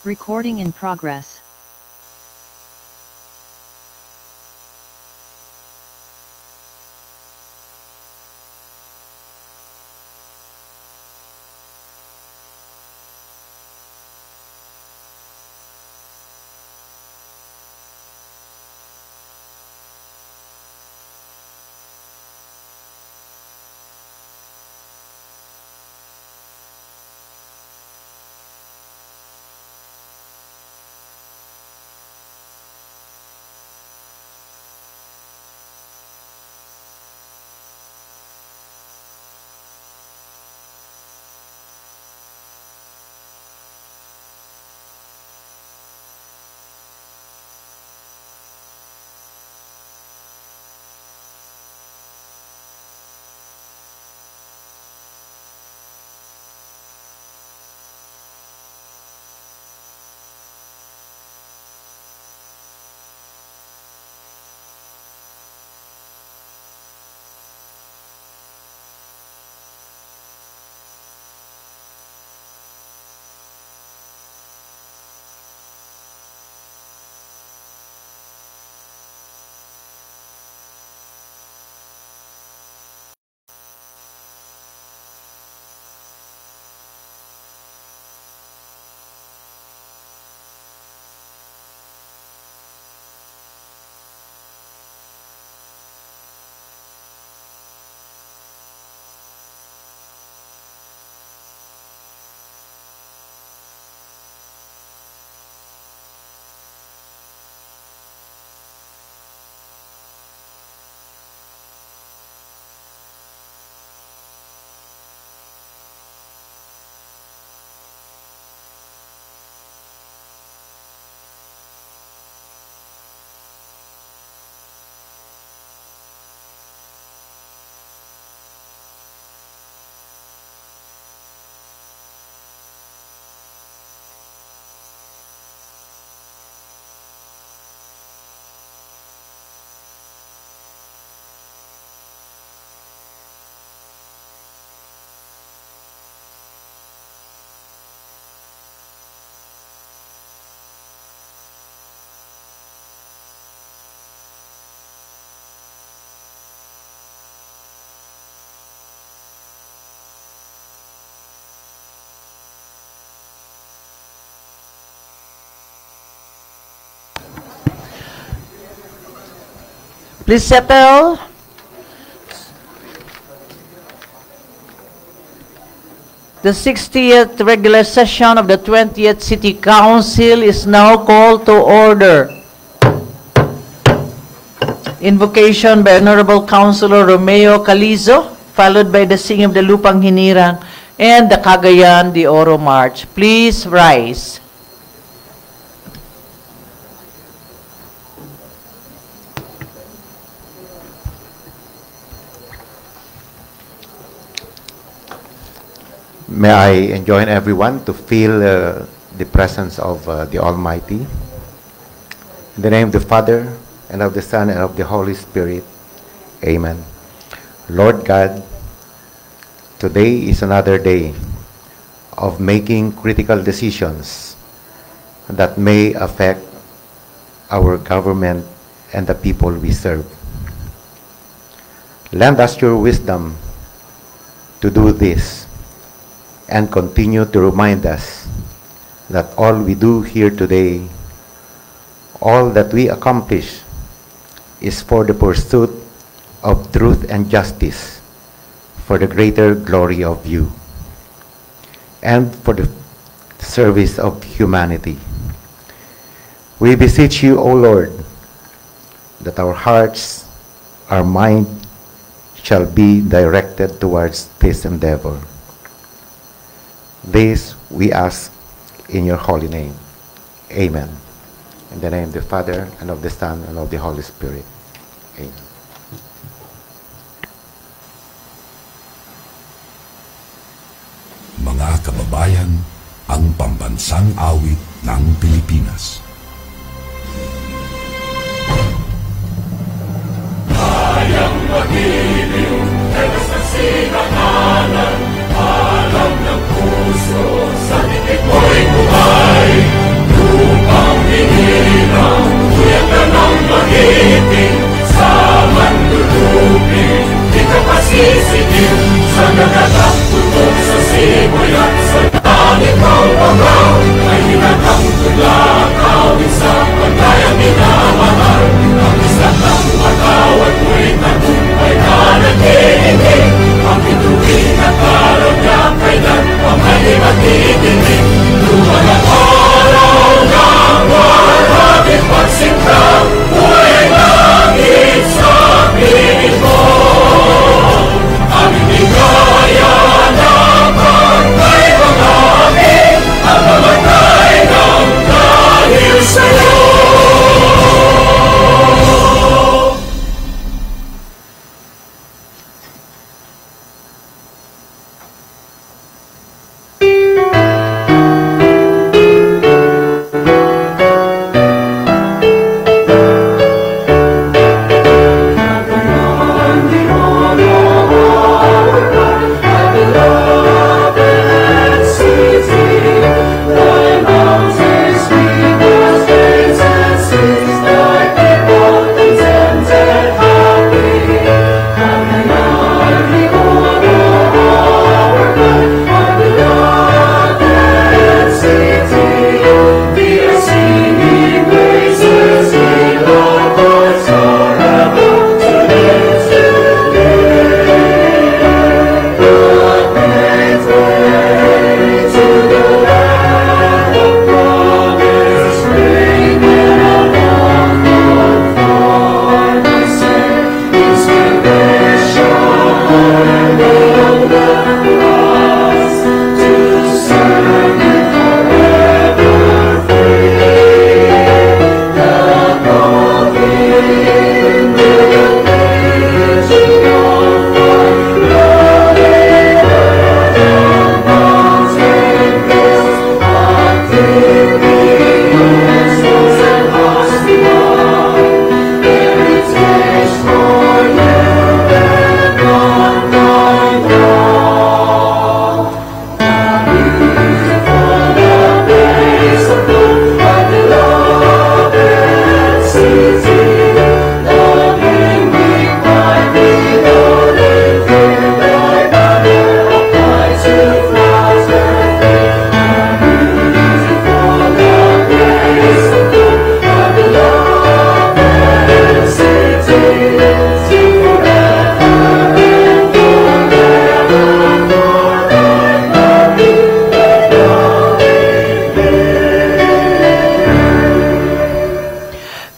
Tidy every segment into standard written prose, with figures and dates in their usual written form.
Recording in progress. Please settle. The 60th regular session of the 20th City Council is now called to order. Invocation by Honorable Councilor Romeo Calizo, followed by the singing of the Lupang Hinirang and the Cagayan de Oro March. Please rise. May I enjoin everyone to feel the presence of the Almighty. In the name of the Father, and of the Son, and of the Holy Spirit. Amen. Lord God, today is another day of making critical decisions that may affect our government and the people we serve. Lend us your wisdom to do this, and continue to remind us that all we do here today, all that we accomplish, is for the pursuit of truth and justice, for the greater glory of you, and for the service of humanity. We beseech you, O Lord, that our hearts, our mind, shall be directed towards this endeavor. This we ask in your holy name. Amen. In the name of the Father, and of the Son, and of the Holy Spirit. Amen. Mga kababayan, ang pambansang awit ng Pilipinas. Kayang mag-ibig, ewas na sinakalan, alam ng puso, sa titik mo'y buhay.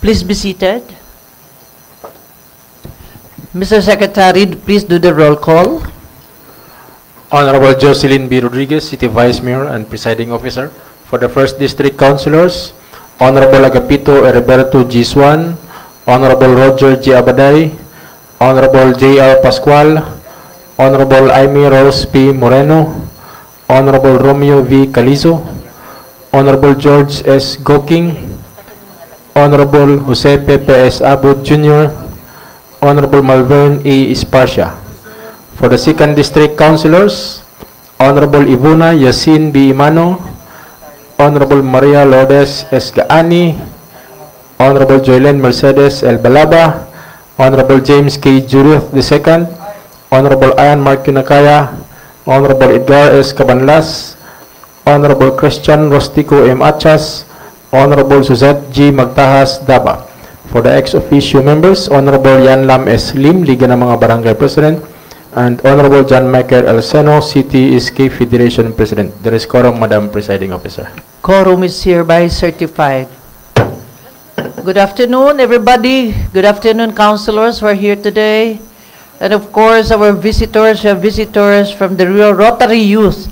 Please be seated. Mr. Secretary, please do the roll call. Honorable Jocelyn B. Rodriguez, City Vice Mayor and Presiding Officer. For the 1st District Councilors, Honorable Agapito Heriberto G. Swan, Honorable Roger G. Abaday, Honorable J.R. Pascual, Honorable Amy Rose P. Moreno, Honorable Romeo V. Calizo, Honorable George S. Goking, Honorable Jose Pepe S. Abud Jr., Honorable Malvern A. Esparcia. For the 2nd District Councilors, Honorable Ivona Yasin B. Imano, Honorable Maria Lourdes S. Gaani, Honorable Joylen Mercedes L. Balaba, Honorable James K. Jurith II, Honorable Ian Mark Nakaya, Honorable Edgar S. Cabanlas, Honorable Christian Rostico M. Achas, Honorable Suzette G. Magtahas Daba. For the ex-officio members, Honorable Yan Lam S. Lim, Liga ng mga Barangay President, and Honorable John Michael El Seno, City SK Federation President. There is quorum, Madam Presiding Officer. Quorum is hereby certified. Good afternoon, everybody. Good afternoon, councilors who are here today. And of course, our visitors, we have visitors from the Rotary Youth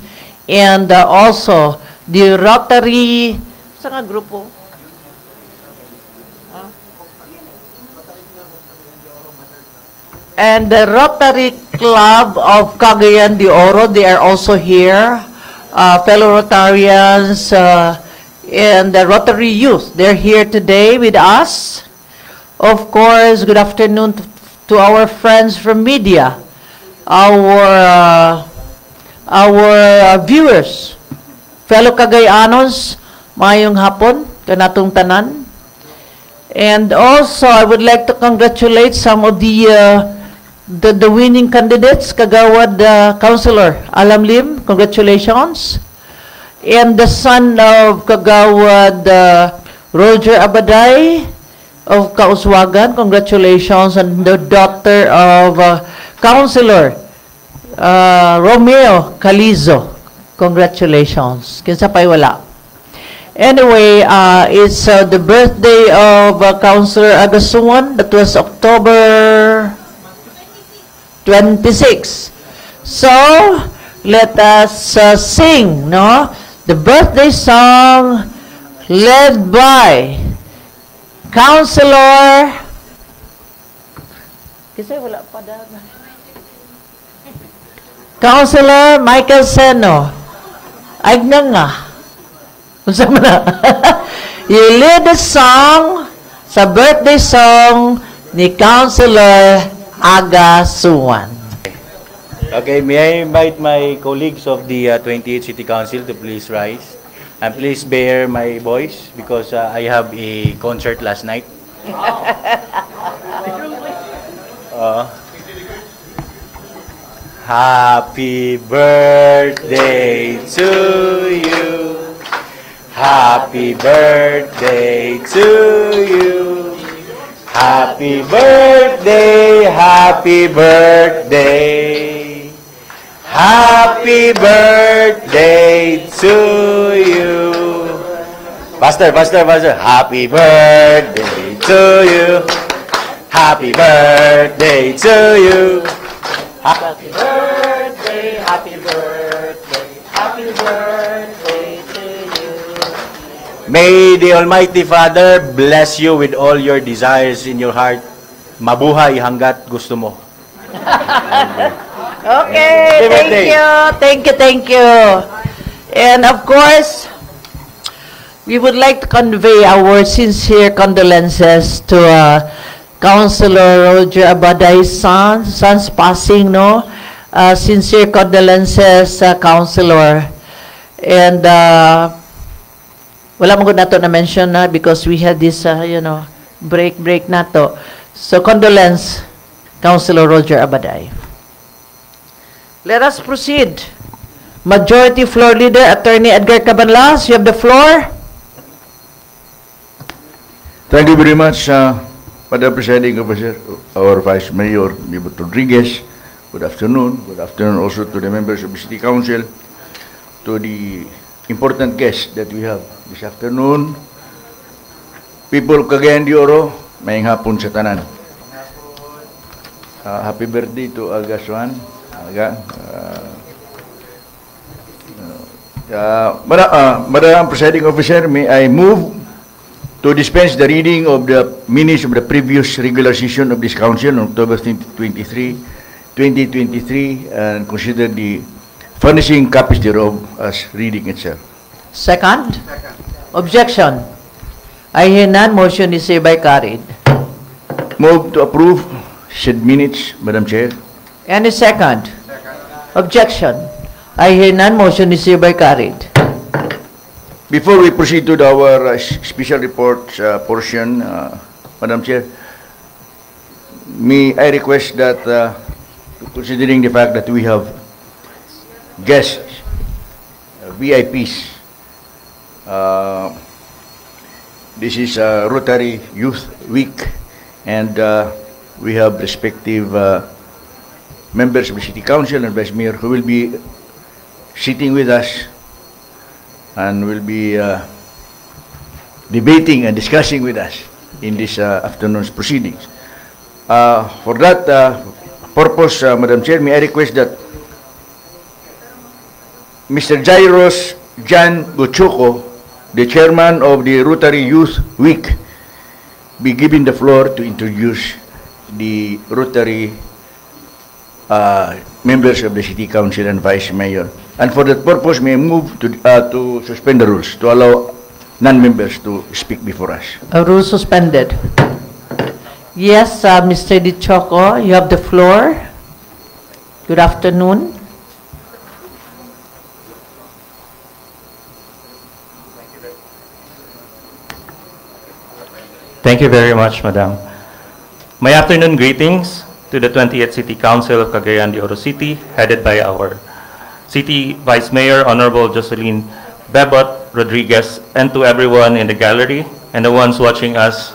and also the Rotary, saan nga grupo? And the Rotary Club of Cagayan de Oro, they are also here. Fellow Rotarians and the Rotary Youth, they're here today with us. Of course, good afternoon to our friends from media, our viewers, fellow Cagayanos, mayong hapon, kanatong tanan. And also, I would like to congratulate some of the winning candidates, Kagawad Councilor Alam Lim, congratulations. And the son of Kagawad Roger Abaday of Kauswagan, congratulations. And the daughter of Councilor Romeo Calizo, congratulations. Kinsa pa'y wala. Anyway, it's the birthday of Councilor Agasuan. That was October 26. So, let us sing, no? The birthday song led by Councilor Councilor Michael Seno. Ay nga. Unsa man na? You lead the song sa birthday song ni Councilor Agasuan. Okay, may I invite my colleagues of the 28th City Council to please rise and please bear my voice because I have a concert last night. Happy birthday to you. Happy birthday to you. Happy birthday, happy birthday. Happy birthday to you. Faster, faster, faster. Happy birthday to you. Happy birthday to you. Happy birthday, happy birthday, happy birthday to you. May the Almighty Father bless you with all your desires in your heart. Mabuhay hanggat gusto mo. Okay, thank you. And of course, we would like to convey our sincere condolences to Councilor Roger Abaday's son's passing, no? Sincere condolences, Councilor. And wala mo na to na mention na because we had this, break na to. So, condolence, Councilor Roger Abaday. Let us proceed. Majority Floor Leader, Attorney Edgar Cabanlas, you have the floor. Thank you very much, Madam Presiding Officer, our Vice Mayor, Mibot Rodriguez. Good afternoon. Good afternoon also to the members of the City Council, to the important guests that we have this afternoon. people of Cagayan de Oro, mayang hapon sa tanan. Happy birthday to Aga Swan. Aga. Madam Presiding Officer, may I move to dispense the reading of the minutes of the previous regular session of this Council on October 2023, and consider the furnishing copies thereof as reading itself. Second? Objection? I hear none. Motion is hereby carried. Move to approve said minutes, Madam Chair. Any second? Objection? I hear none. Motion is hereby carried. Before we proceed to our special reports portion, Madam Chair, may I request that, considering the fact that we have guests, VIPs, this is Rotary Youth Week, and we have respective members of the City Council and Vice Mayor who will be sitting with us and will be debating and discussing with us in this afternoon's proceedings. For that purpose, Madam Chair, may I request that Mr. Jairus Jan Gochuko, the chairman of the Rotary Youth Week, be given the floor to introduce the Rotary members of the City Council and Vice Mayor. And for that purpose, may I move to suspend the rules to allow non-members to speak before us. A rule suspended. Yes, Mr. Di Choco, you have the floor. Good afternoon. Thank you very much, Madam. My afternoon greetings to the 20th City Council of Cagayan de Oro City, headed by our City Vice Mayor, Honorable Jocelyn Bebot Rodriguez, and to everyone in the gallery and the ones watching us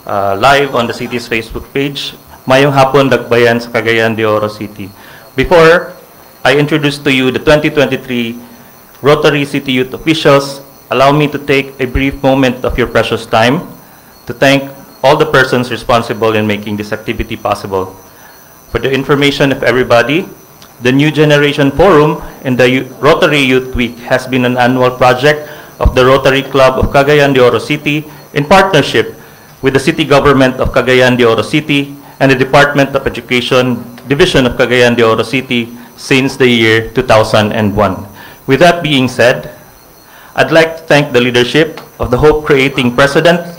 live on the city's Facebook page. Mayong hapon Dagbayan sa Cagayan de Oro City. Before I introduce to you the 2023 Rotary City Youth officials, allow me to take a brief moment of your precious time to thank all the persons responsible in making this activity possible. For the information of everybody, the New Generation Forum and the Rotary Youth Week has been an annual project of the Rotary Club of Cagayan de Oro City in partnership with the City Government of Cagayan de Oro City and the Department of Education Division of Cagayan de Oro City since the year 2001. With that being said, I'd like to thank the leadership of the hope-creating President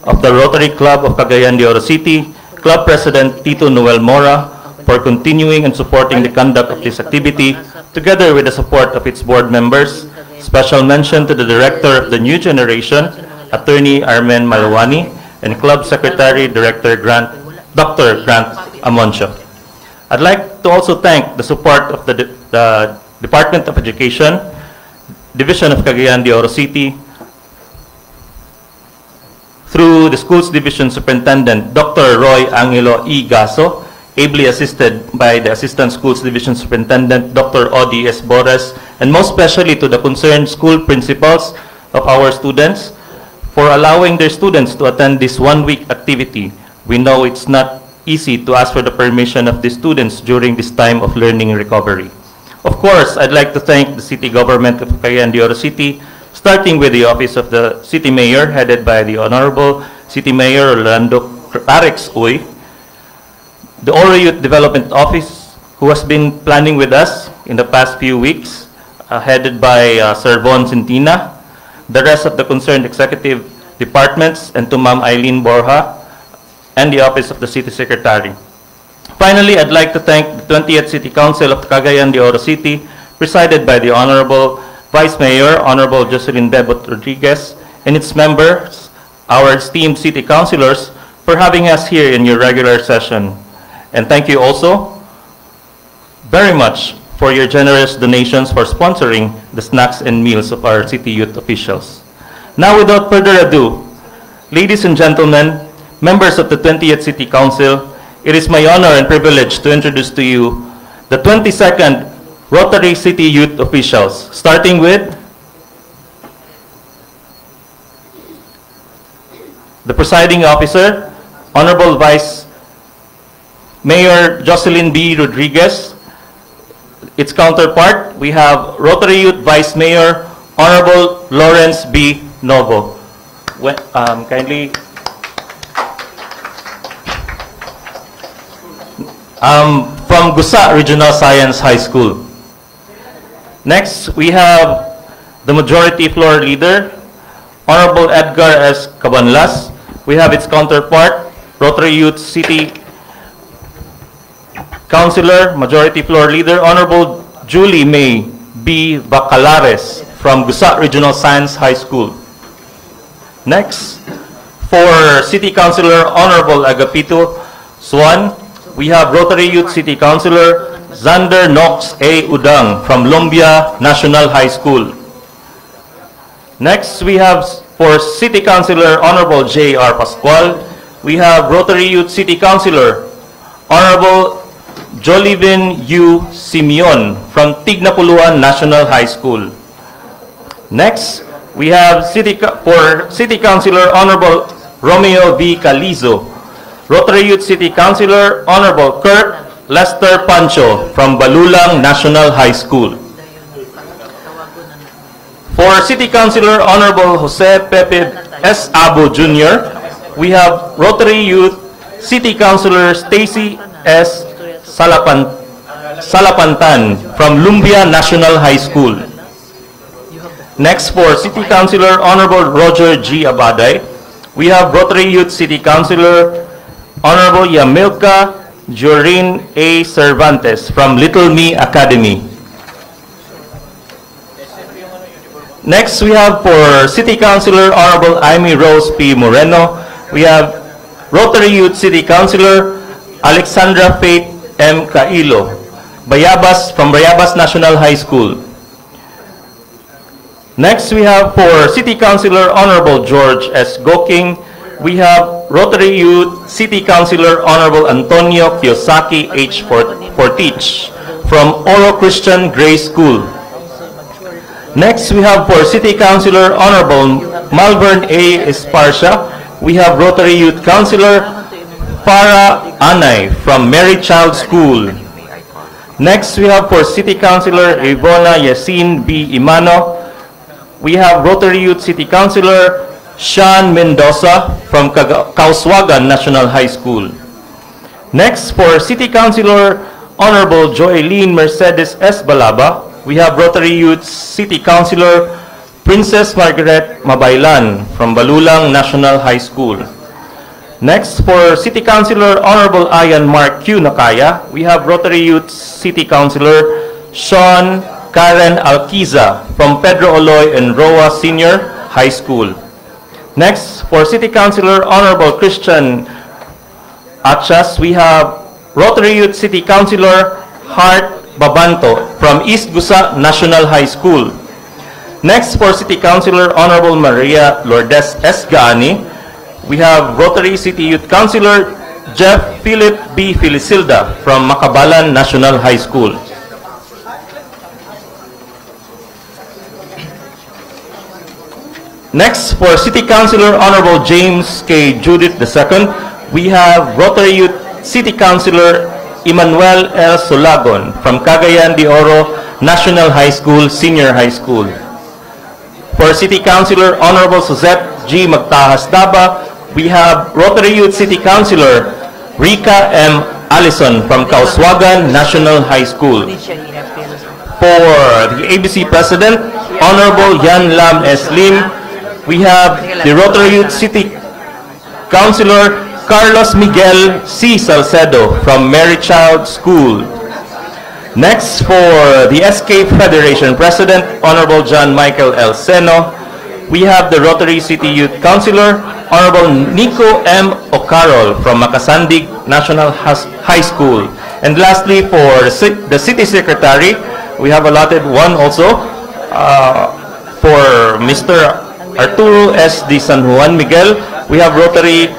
of the Rotary Club of Cagayan de Oro City, Club President Tito Noel Mora, for continuing and supporting the conduct of this activity, together with the support of its board members. Special mention to the Director of the New Generation, Attorney Armen Malawani, and Club Secretary Director Dr. Grant Amoncio. I'd like to also thank the support of the Department of Education, Division of Cagayan de Oro City, through the Schools Division Superintendent, Dr. Roy Angelo E. Gaso, ably assisted by the Assistant Schools Division Superintendent, Dr. Odi S. Bores, and most especially to the concerned school principals of our students for allowing their students to attend this one-week activity. We know it's not easy to ask for the permission of the students during this time of learning recovery. Of course, I'd like to thank the City Government of Cagayan de Oro City, starting with the Office of the City Mayor, headed by the Honorable City Mayor Orlando Arex Uy, the Oro Youth Development Office, who has been planning with us in the past few weeks, headed by Sir Von Centina, the rest of the concerned executive departments, and to Ma'am Eileen Borja, and the Office of the City Secretary. Finally, I'd like to thank the 20th City Council of Cagayan de Oro City, presided by the Honorable Vice Mayor, Honorable Jocelyn Bebot Rodriguez, and its members, our esteemed city councilors, for having us here in your regular session. And thank you also very much for your generous donations for sponsoring the snacks and meals of our city youth officials. Now, without further ado, ladies and gentlemen, members of the 20th City Council, it is my honor and privilege to introduce to you the 22nd Rotary City Youth Officials, starting with the presiding officer, Honorable Vice Mayor Jocelyn B. Rodriguez. Its counterpart, we have Rotary Youth Vice Mayor, Honorable Lawrence B. Novo. Kindly. From Gusa Regional Science High School. Next, we have the Majority Floor Leader, Honorable Edgar S. Cabanlas. We have its counterpart, Rotary Youth City Councilor, Majority Floor Leader, Honorable Julie May B. Bacalares from Gusa Regional Science High School. Next, for City Councilor, Honorable Agapito Swan, we have Rotary Youth City Councilor, Xander Knox A. Udang from Lumbia National High School. Next, we have for City Councilor, Honorable J.R. Pascual, we have Rotary Youth City Councilor, Honorable Jolivin U. Simeon from Tignapuluan National High School. Next, we have for City Councilor, Honorable Romeo V. Calizo, Rotary Youth City Councilor, Honorable Kurt Lester Pancho from Balulang National High School. For City Councilor, Honorable Jose Pepe S. Abo Jr., we have Rotary Youth City Councilor Stacy S. Salapantan from Lumbia National High School. Next, for City Councilor, Honorable Roger G. Abaday, we have Rotary Youth City Councilor, Honorable Yamilka Jorin A. Cervantes from Little Me Academy. Next, we have for City Councilor, Honorable Amy Rose P. Moreno, we have Rotary Youth City Councilor, Alexandra Faith M. Cailo, from Bayabas National High School. Next, we have for City Councilor, Honorable George S. Goking, we have Rotary Youth City Councilor, Honorable Antonio Kiyosaki H. Fortich from Oro Christian Grace School. Next, we have for City Councilor, Honorable Malvern A. Esparcia, we have Rotary Youth Councilor, Farah Anay from Mary Child School. Next, we have for City Councilor, Ivona Yasin B. Imano, we have Rotary Youth City Councilor, Sean Mendoza from Kauswagan National High School. Next, for City Councilor, Honorable Joeline Mercedes S. Balaba, we have Rotary Youth City Councilor, Princess Margaret Mabaylan from Balulang National High School. Next, for City Councilor, Honorable Ayan Mark Q. Nakaya, we have Rotary Youth City Councilor, Sean Karen Alquiza from Pedro Oloy and Roa Senior High School. Next, for City Councilor, Honorable Christian Achas, we have Rotary Youth City Councilor, Hart Babanto from East Gusa National High School. Next, for City Councilor, Honorable Maria Lourdes S. Gaani, we have Rotary City Youth Councilor, Jeff Philip B. Felicilda from Makabalan National High School. Next, for City Councilor, Honorable James K. Judith II, we have Rotary Youth City Councilor, Emmanuel L. Solagon from Cagayan de Oro National High School, Senior High School. For City Councilor, Honorable Suzette G. Magtahas Daba, we have Rotary Youth City Councilor, Rika M. Allison from Kauswagan National High School. For the ABC President, Honorable Yan Lam S. Lim, we have the Rotary Youth City Councilor, Carlos Miguel C. Salcedo from Mary Child School. Next, for the SK Federation President, Honorable John Michael L. Seno, we have the Rotary City Youth Councilor, Honorable Nico M. Ocarol from Makasandig National High School. And lastly, for the City Secretary, we have allotted one also for Mr. Arturo S. de San Juan Miguel. We have Rotary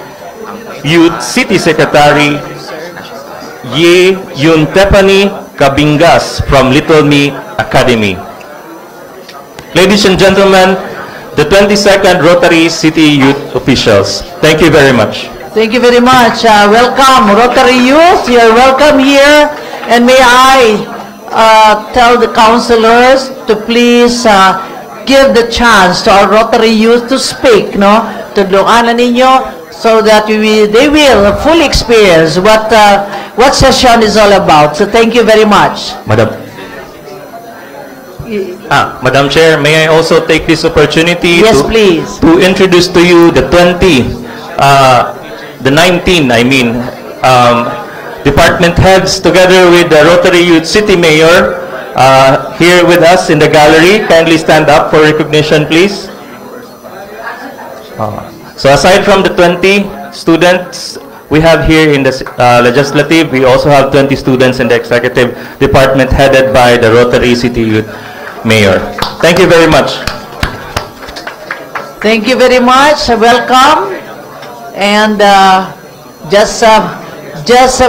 Youth City Secretary Ye Yuntepani Kabingas from Little Me Academy. Ladies and gentlemen, the 22nd Rotary City Youth officials. Thank you very much. Thank you very much. Welcome, Rotary Youth. You're welcome here. And may I tell the councilors to please give the chance to our Rotary Youth to speak, no? Tudloanan ninyo so that they will fully experience what session is all about. So thank you very much. Madam Chair, may I also take this opportunity Yes, please. to introduce to you the 19, department heads together with the Rotary Youth City Mayor here with us in the gallery. Kindly stand up for recognition, please. So aside from the 20 students we have here in the legislative, we also have 20 students in the executive department headed by the Rotary City Youth Mayor. Thank you very much. Thank you very much. Welcome. And just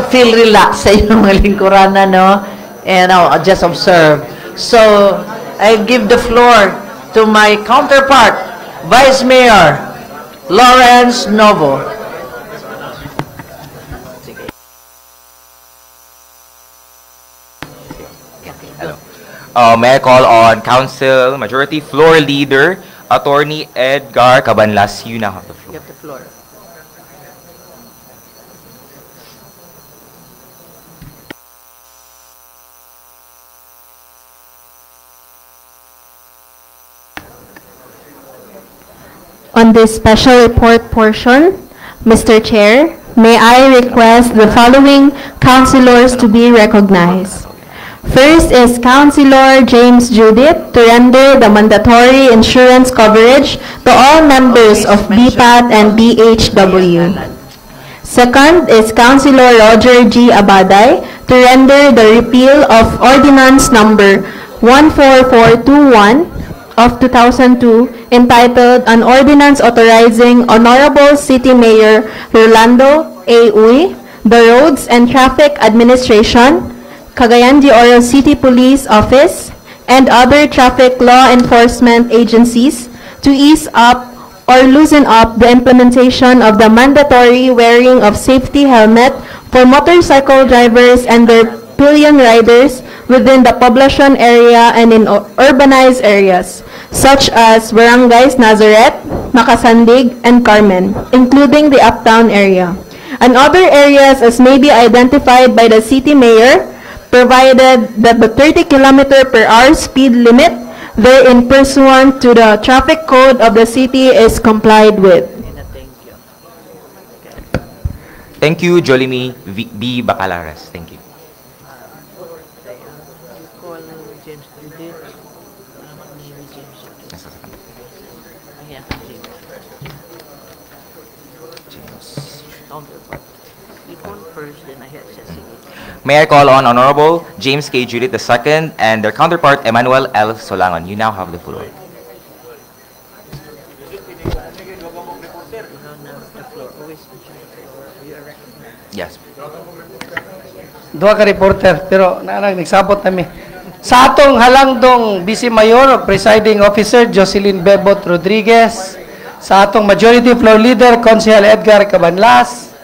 feel relaxed sa inyong mga lingkuranan, no? And just observe. So, I give the floor to my counterpart, Vice Mayor Lawrence Novo. May I call on Council Majority Floor Leader, Attorney Edgar Cabanlas. You now have the floor. You have the floor. On this special report portion, Mr. Chair, may I request the following councilors to be recognized. First is Councilor James Judith to render the mandatory insurance coverage to all members of BPAT and BHW. Second is Councilor Roger G. Abaday to render the repeal of Ordinance Number 14421 of 2002 entitled An Ordinance Authorizing Honorable City Mayor Rolando A. Uy, the Roads and Traffic Administration, Cagayan de Oro City Police Office, and other traffic law enforcement agencies to ease up or loosen up the implementation of the mandatory wearing of safety helmet for motorcycle drivers and their pillion riders within the population area and in urbanized areas, such as Barangays Nazareth, Macasandig, and Carmen, including the uptown area, and other areas as may be identified by the city mayor, provided that the 30 km/h speed limit therein pursuant to the traffic code of the city is complied with. Thank you, Jolimi B. Bacalares. Thank you. May I call on Honorable James K. Judith II and their counterpart Emmanuel L. Solangon. You now have the floor. Yes. Duha ka reporter, pero nagsabot nami. Sa atong halangdong Vice Mayor o Presiding Officer Jocelyn Bebot Rodriguez, sa atong Majority Floor Leader Consihal Edgar Cabanlas,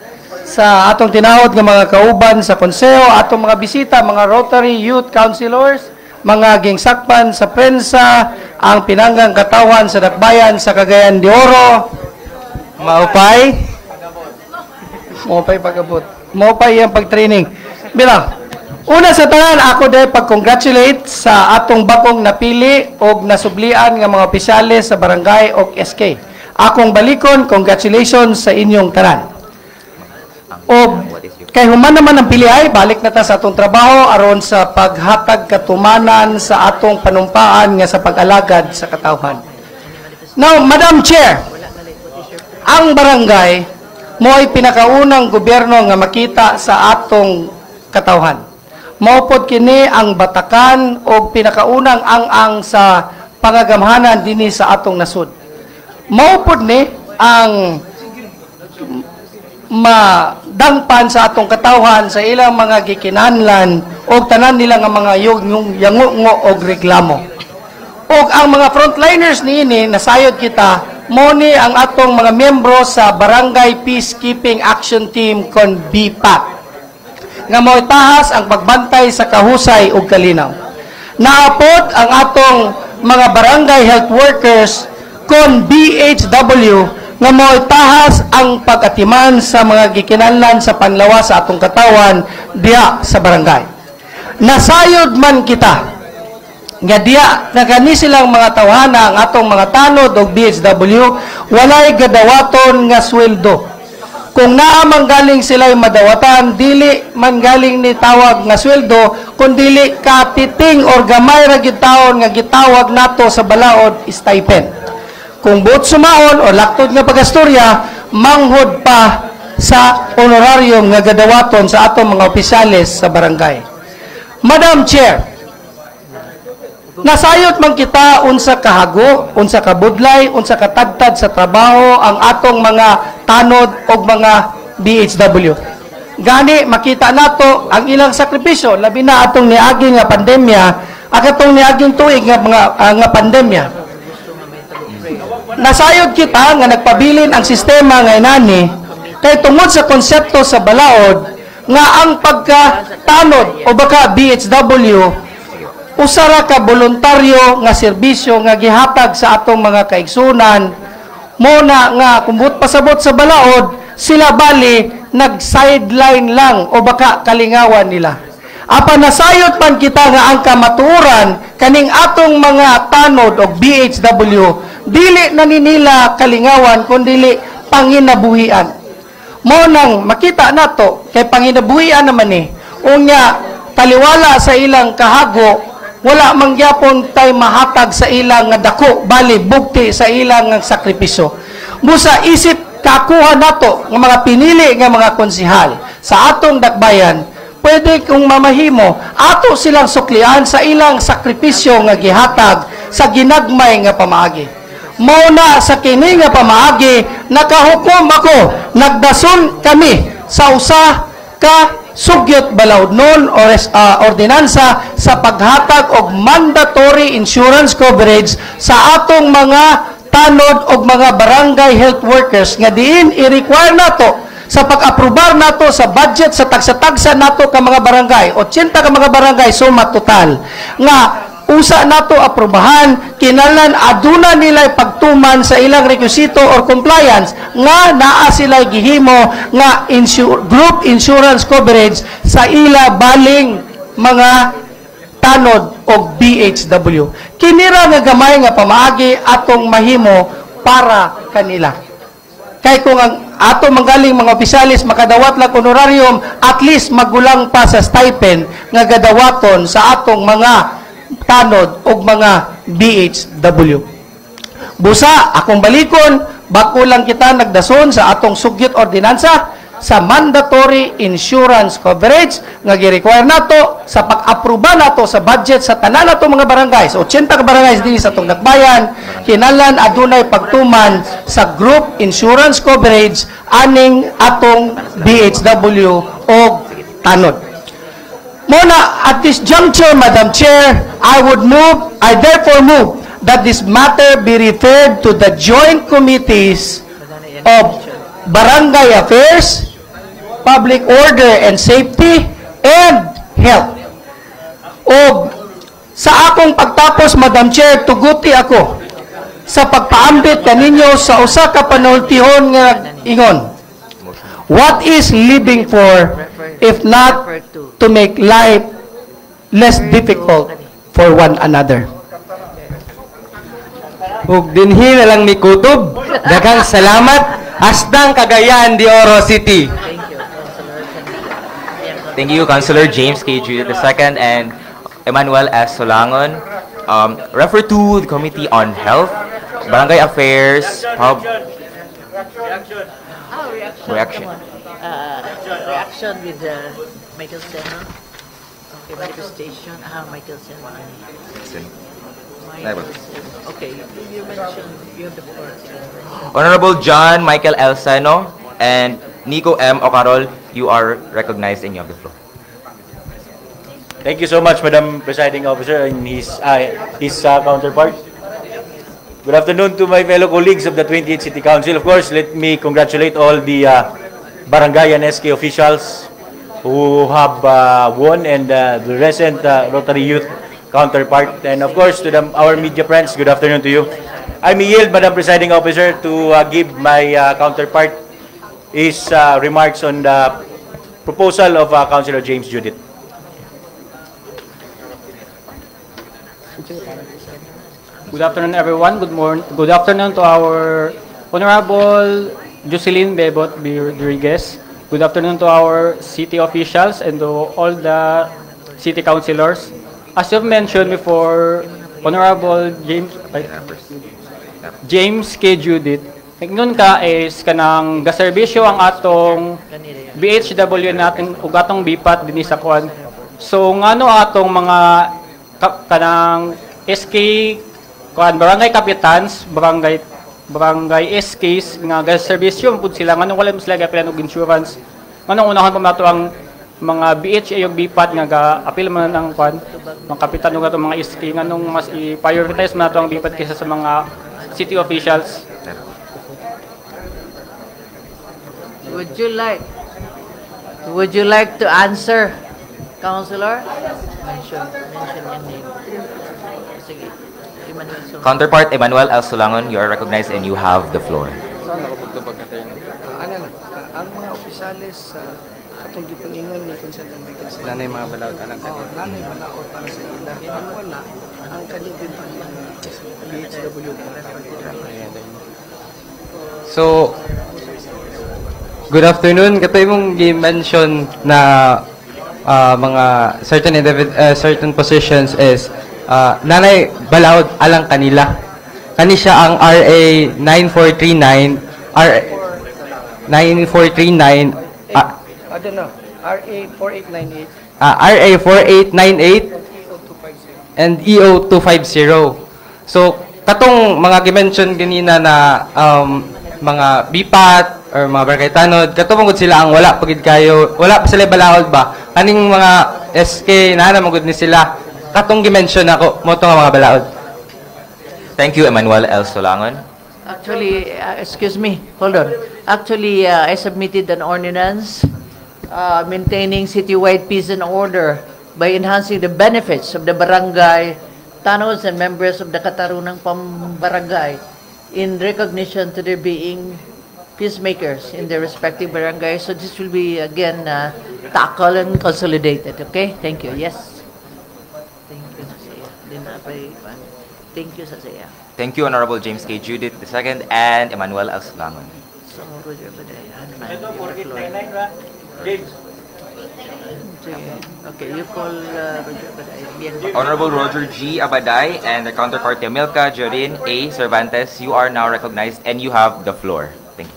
sa atong tinawod ng mga kauban sa konseho, atong mga bisita, mga Rotary Youth Councilors, mga gingsakpan sa prensa, ang pinanggang katawan sa dakbayan sa Cagayan de Oro, maupay pagabot, maupay yung pag-training. Bilang, una sa tanan, ako dahil pag-congratulate sa atong bakong napili o nasublian ng mga opisyales sa barangay o SK. Akong balikon, congratulations sa inyong tanan. O kay human naman ang piliay, balik na ta sa atong trabaho aron sa paghatag katumanan sa atong panumpaan nga sa pag-alagad sa katawhan. Now, Madam Chair, ang barangay mo ay pinakaunang gobyerno nga makita sa atong katawhan. Maupod kini ang batakan o pinakaunang ang sa pangagamhanan dinhi sa atong nasud. Maupod ni ang madangpan sa atong katawhan sa ilang mga gikinahanglan o tanan nila nga mga yangungo o reklamo. O ang mga frontliners niini, nasayod kita, mo ni ang atong mga miyembro sa Barangay Peacekeeping Action Team kon BPAT. Nga mo tahas ang pagbantay sa kahusay ug kalinaw. Naapod ang atong mga barangay health workers kon BHW nga mo tahas ang pag-atiman sa mga gikinahanglan sa panlawas sa atong katawan diha sa barangay. Nasayod man kita nga diya na kani silang mga tawhana ang atong mga tanod o BHW walay gadawaton nga sweldo. Kung naa man galing sila'y madawatan, dili man galing ni tawag nga sweldo, kundi katiting or gamay ra gyud taon nga gitawag nato sa balaod stipend. Kung buot sumaon o laktod nga pagastorya, manghod pa sa honorarium nga gadawaton sa atong mga opisyales sa barangay. Madam Chair, nasayot man kita unsa kahago, unsa kabudlay, unsa katagtad sa trabaho ang atong mga tanod o mga BHW. Gani, makita nato ang ilang sakripisyo, labi na atong niaging nga pandemya, at atong niaging tuig nga pandemya. Nasayod kita nga nagpabilin ang sistema nga inani, kay tungod sa konsepto sa balaod, nga ang pagkatanod o baka BHW, usara ka voluntaryo nga serbisyo nga gihatag sa atong mga kaigsunan muna nga kumbut pasabot sa balaod sila bali nag-sideline lang o baka kalingawan nila. Apan nasayot man kita nga ang kamatuoran kaning atong mga tanod o BHW dili na nila kalingawan kundi panginabuhian. Mo nang makita nato kay panginabuhian naman unya taliwala sa ilang kahago wala mangyapon tay mahatag sa ilang nga dako bali bugti sa ilang nga sakripisyo. Busa isip kakuha nato nga mga pinili nga mga konsihal sa atong dakbayan, pwede kung mamahimo ato silang suklian sa ilang sakripisyo nga gihatag sa ginagmay nga pamaagi. Mao na sa kini nga pamaagi nakahukom ako, nagdason kami sa usa ka sugyot balaudnon o ordinansa sa paghatag og mandatory insurance coverage sa atong mga tanod og mga barangay health workers nga diin i-require nato sa pag-aprobar nato sa budget sa tagsa-tagsa nato ka mga barangay 80 ka mga barangay suma total nga usa nato aprobahan kinahanglan aduna nilay pagtuman sa ilang requisito or compliance nga naa sila gihimo nga group insurance coverage sa ila baling mga tanod og BHW. Kinira nga gamay nga pamaagi atong mahimo para kanila. Kay kung ang ato manggaling mga opisyalis makadawat lang honorarium, at least magulang pa sa stipend nga gadawaton sa atong mga tanod og mga BHW. Busa, akong balikon, bako lang kita nagdason sa atong sugyot ordinansa sa mandatory insurance coverage nga gi-require nato sa pag-aproba nato sa budget sa tanan nato mga barangay. So 80 ka barangay dinhi sa atong dakbayan, kinahanglan adunay pagtuman sa group insurance coverage aning atong BHW og tanod. Muna, at this juncture, Madam Chair, I therefore move that this matter be referred to the joint committees of Barangay Affairs, Public Order and Safety, and Health. O sa akong pagtapos, Madam Chair, tuguti ako sa pagpaambit kaninyo sa usa ka panultihon nga ingon. What is living for if not to make life less difficult for one another? Ug dinhi na lang ni kutob. Daghang salamat. Hasdang Cagayan de Oro City. Thank you, Councilor James K. Jr. II and Emmanuel S. Solangon. Refer to the Committee on Health, Barangay Affairs, Reaction. Reaction with Michael Sena. Okay, manifestation. Michael Sena. Okay, you mentioned, you have the floor. Honorable John Michael L. Seno and Nico M. Ocarol, you are recognized and you have the floor. Thank you so much, Madam Presiding Officer, and his counterpart. Good afternoon to my fellow colleagues of the 28th City Council. Of course, let me congratulate all the barangay and SK officials who have won, and the recent Rotary Youth counterpart. And of course, to our media friends, good afternoon to you. I may yield, Madam Presiding Officer, to give my counterpart his remarks on the proposal of Councilor James Judith. Good afternoon, everyone. Good afternoon to our Honorable Jocelyn Bebot Rodriguez. Good afternoon to our city officials and to all the city councilors. As you've mentioned before, Honorable James K. Judith, nun ka is kanang gaserbisyo ang atong BHW natin ug atong bipat dinhi sa kwan. So ngano atong mga kanang SK kwan barangay capitans, barangay SKs nga gaserbisyo pud sila ngano wala mo sila gapilan og insurance. Ngano unahon pa mato ang mga BHA ug bipat nga ga-apil man ang kwan mga kapitan ug atong mga SK nganong mas i-prioritize man nato ang bipat kaysa sa mga city officials. Would you like to answer, Councilor? Mention your name. Sige. Counterpart Emmanuel L. Solangon, you are recognized and you have the floor. Ang mga opisyalis atong gipangingon ni Konselang Bigas. Nanay mga balaod alang kanila. Nanay balaod para sa ila. Wala ang kanila din BHW. So, good afternoon. Katoy mong gi-mention na mga certain positions is nanay balaod alang kanila. Kani siya ang RA 9439 RA 4898 RA 4898 and EO 250. So katong mga gi-mention ganina na mga bipat or mga barangay tanod, katong sila ang wala pagid kayo, wala pa sila balaod ba? Kaning mga SK na magud ni sila. Katong gi-mention ako mo to nga mga balaod. Thank you, Emmanuel L. Solangon. Actually, excuse me, hold on. Actually, I submitted an ordinance maintaining citywide peace and order by enhancing the benefits of the barangay tanods and members of the Katarunang Pambarangay in recognition to their being peacemakers in their respective barangays. So this will be again tackled and consolidated. Okay? Thank you. Yes. Thank you, Sasaya. Thank you, Sasaya. Thank you, Honorable James K. Judith II and Emmanuel L. Solangon. So, Roger Badaya. James. Okay, you call Roger Badaya. Honorable Roger G. Abaday and the counterpart Milka Jorin A. Cervantes, you are now recognized and you have the floor. Thank you.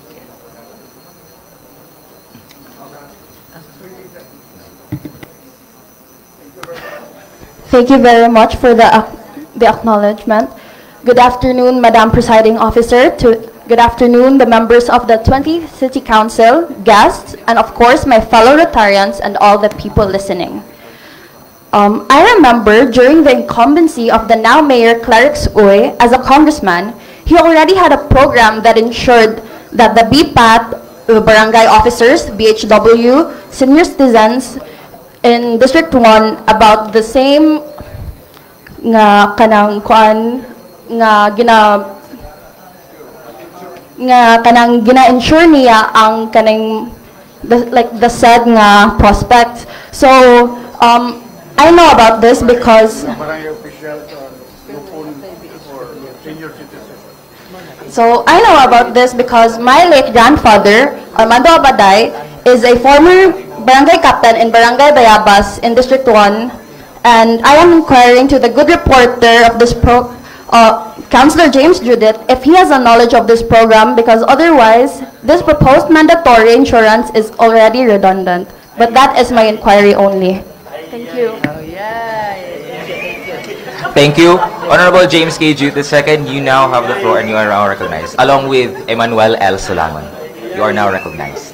Thank you very much for the acknowledgement. Good afternoon, Madam Presiding Officer. Good afternoon, the members of the 20th City Council, guests, and of course, my fellow Rotarians and all the people listening. I remember during the incumbency of the now Mayor Clerix Uy as a congressman, he already had a program that ensured that the BPAT, barangay officers, BHW, senior citizens in District 1 about the same nga kanang kuan nga kanang gina-ensure niya ang kanang the said nga prospects. So I know about this because my late grandfather, Armando Abaday, is a former barangay captain in Barangay Bayabas in District 1, and I am inquiring to the good reporter of this Councilor James Judith if he has a knowledge of this program, because otherwise this proposed mandatory insurance is already redundant. But that is my inquiry only. Thank you. Thank you. Honorable James K. Judith II, you now have the floor and you are now recognized, along with Emmanuel L. Solangon. You are now recognized.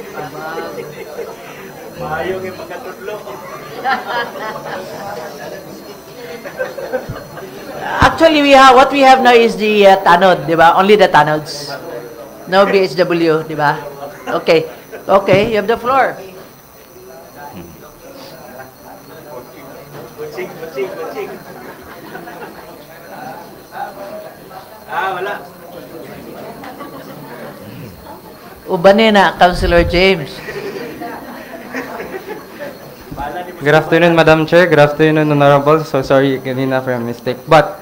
Actually, what we have now is the tanod, di ba? Only the tanods. No BHW, di ba? Okay. Okay, you have the floor. Wala. Ubanin na, Councilor James. Good afternoon, Madam Chair. Good afternoon, Honorable. So sorry kanina for a mistake. But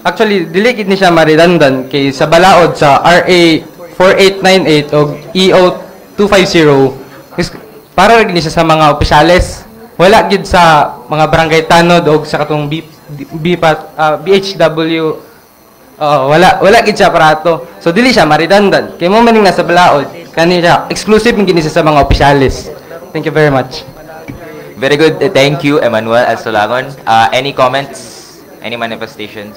actually, dili gid ni siya maredundant kay sa balaod sa RA 4898 o EO 250 is para gid ni siya sa mga opisyales. Wala gid sa mga barangay tanod o sa katong BHW. Wala gid siya para ato. So dili siya maredundant. Kay mo maning nasa balaod kani siya exclusive gid ni siya sa mga opisyales. Thank you very much. Very good. Thank you, Emmanuel S. Solangon. Any comments? Any manifestations?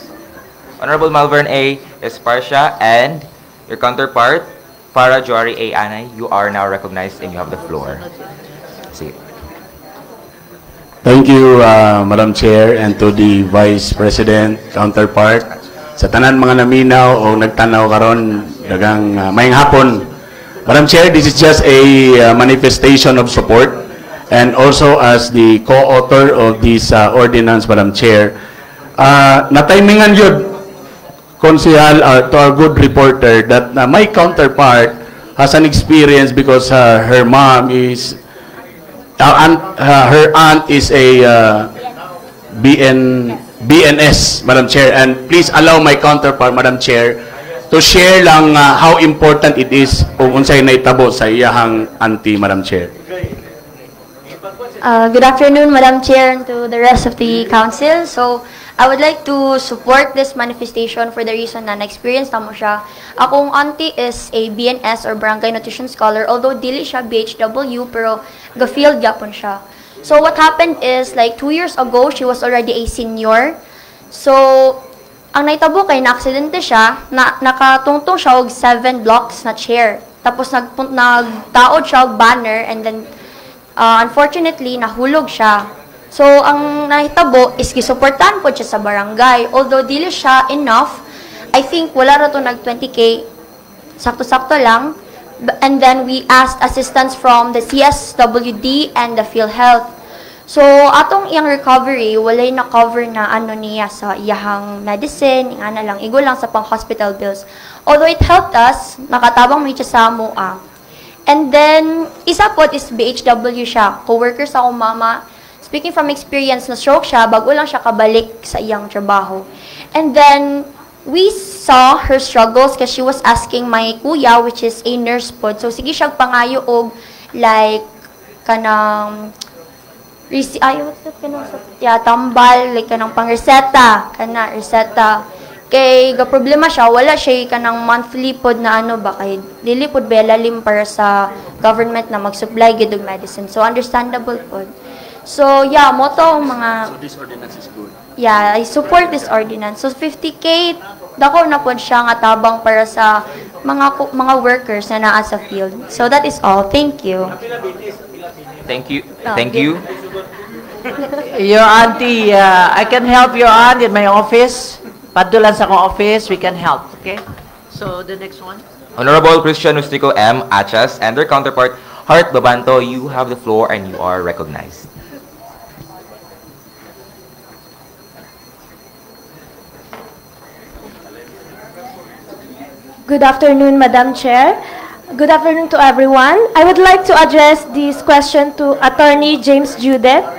Honorable Malvern A. Esparcia and your counterpart, Farah Joari A. Anay, you are now recognized and you have the floor. Sige. Thank you, Madam Chair, and to the Vice President, counterpart. Sa tanan mga naminaw o nagtanaw karon dagang mayang hapon. Madam Chair, this is just a manifestation of support. And also as the co-author of this ordinance, Madam Chair, na-timingan yun, Konsehal, to our good reporter, that my counterpart has an experience because her mom is, her aunt is a BNS, Madam Chair. And please allow my counterpart, Madam Chair, to share lang how important it is kung unsay naitabo sa iyahang auntie, Madam Chair. Good afternoon, Madam Chair, and to the rest of the council. So, I would like to support this manifestation for the reason na na-experience na mo siya. Akong auntie is a BNS or Barangay Nutrition Scholar, although dili siya BHW, pero ga-field yapon siya. So, what happened is, like 2 years ago, she was already a senior. So, ang naitabo kay na-aksidente siya, nakatungtong siya og 7 blocks na chair. Tapos nagtaod siya og banner, and then unfortunately, nahulog siya. So, ang nahitabo is gisuportahan po siya sa barangay. Although, dili siya enough, I think wala ra to nag 20K, sakto-sakto lang. And then, we asked assistance from the CSWD and the PhilHealth. So, atong iyang recovery, walay na-cover na ano niya sa iyahang medicine, nga na lang, igo lang sa pang-hospital bills. Although it helped us, nakatabang mo siya sa MOA. And then, isa po is BHW siya. Co-worker sa akong mama. Speaking from experience, na-stroke siya, bago lang siya kabalik sa iyang trabaho. And then, we saw her struggles kasi she was asking my kuya, which is a nurse po. So, sige siya pangayo og like, kanang, tambal, like kanang pang-reseta, reseta. Kay ga problema siya, wala siya kanang monthly pod na ano ba kay dili pod belalim para sa government na mag-supply gid og medicine. So understandable pod. So yeah, mo to mga. So this ordinance is good. Yeah, I support this ordinance. So 50K dako na pod siya nga tabang para sa mga workers na naa sa field. So that is all. Thank you. Thank you. Thank you. Your auntie, I can help your aunt in my office. Padulan sa akong office, we can help. Okay? So, the next one. Honorable Christian Ustico M. Achas and their counterpart, Hart Babanto, you have the floor and you are recognized. Good afternoon, Madam Chair. Good afternoon to everyone. I would like to address this question to Attorney James Judith.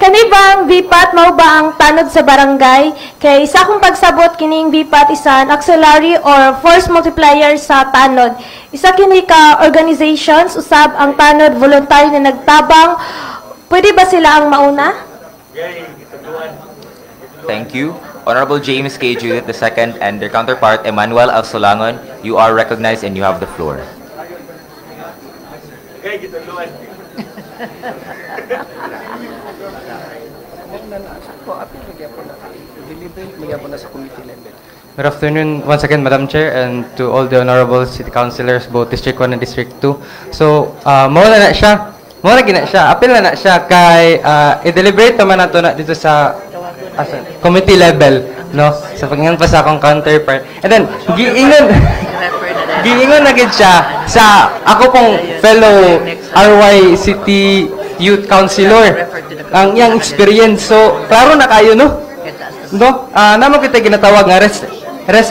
Kani bang bipat mao ba ang tanod sa barangay? Kay sa akong pagsabot kining bipat isan auxiliary or force multiplier sa tanod. Isa kini ka organizations usab ang tanod voluntary na nagtabang. Pwede ba sila ang mauna? Thank you. Honorable James K. Judith II and their counterpart Emmanuel F. Solangon, you are recognized and you have the floor. Good afternoon once again, Madam Chair, and to all the honorable city councilors, both District 1 and District 2. So, mawala na siya. Mura gina siya. Apil na siya kay i-deliberate naman nato na dito sa committee level, no? Sa pagingin pa sa akong counterpart. And then giingon na gid siya sa ako pong fellow RY City Youth Councilor ang iyang experience. So, klaro na kayo, no? No? Namo kita ginatawag nga res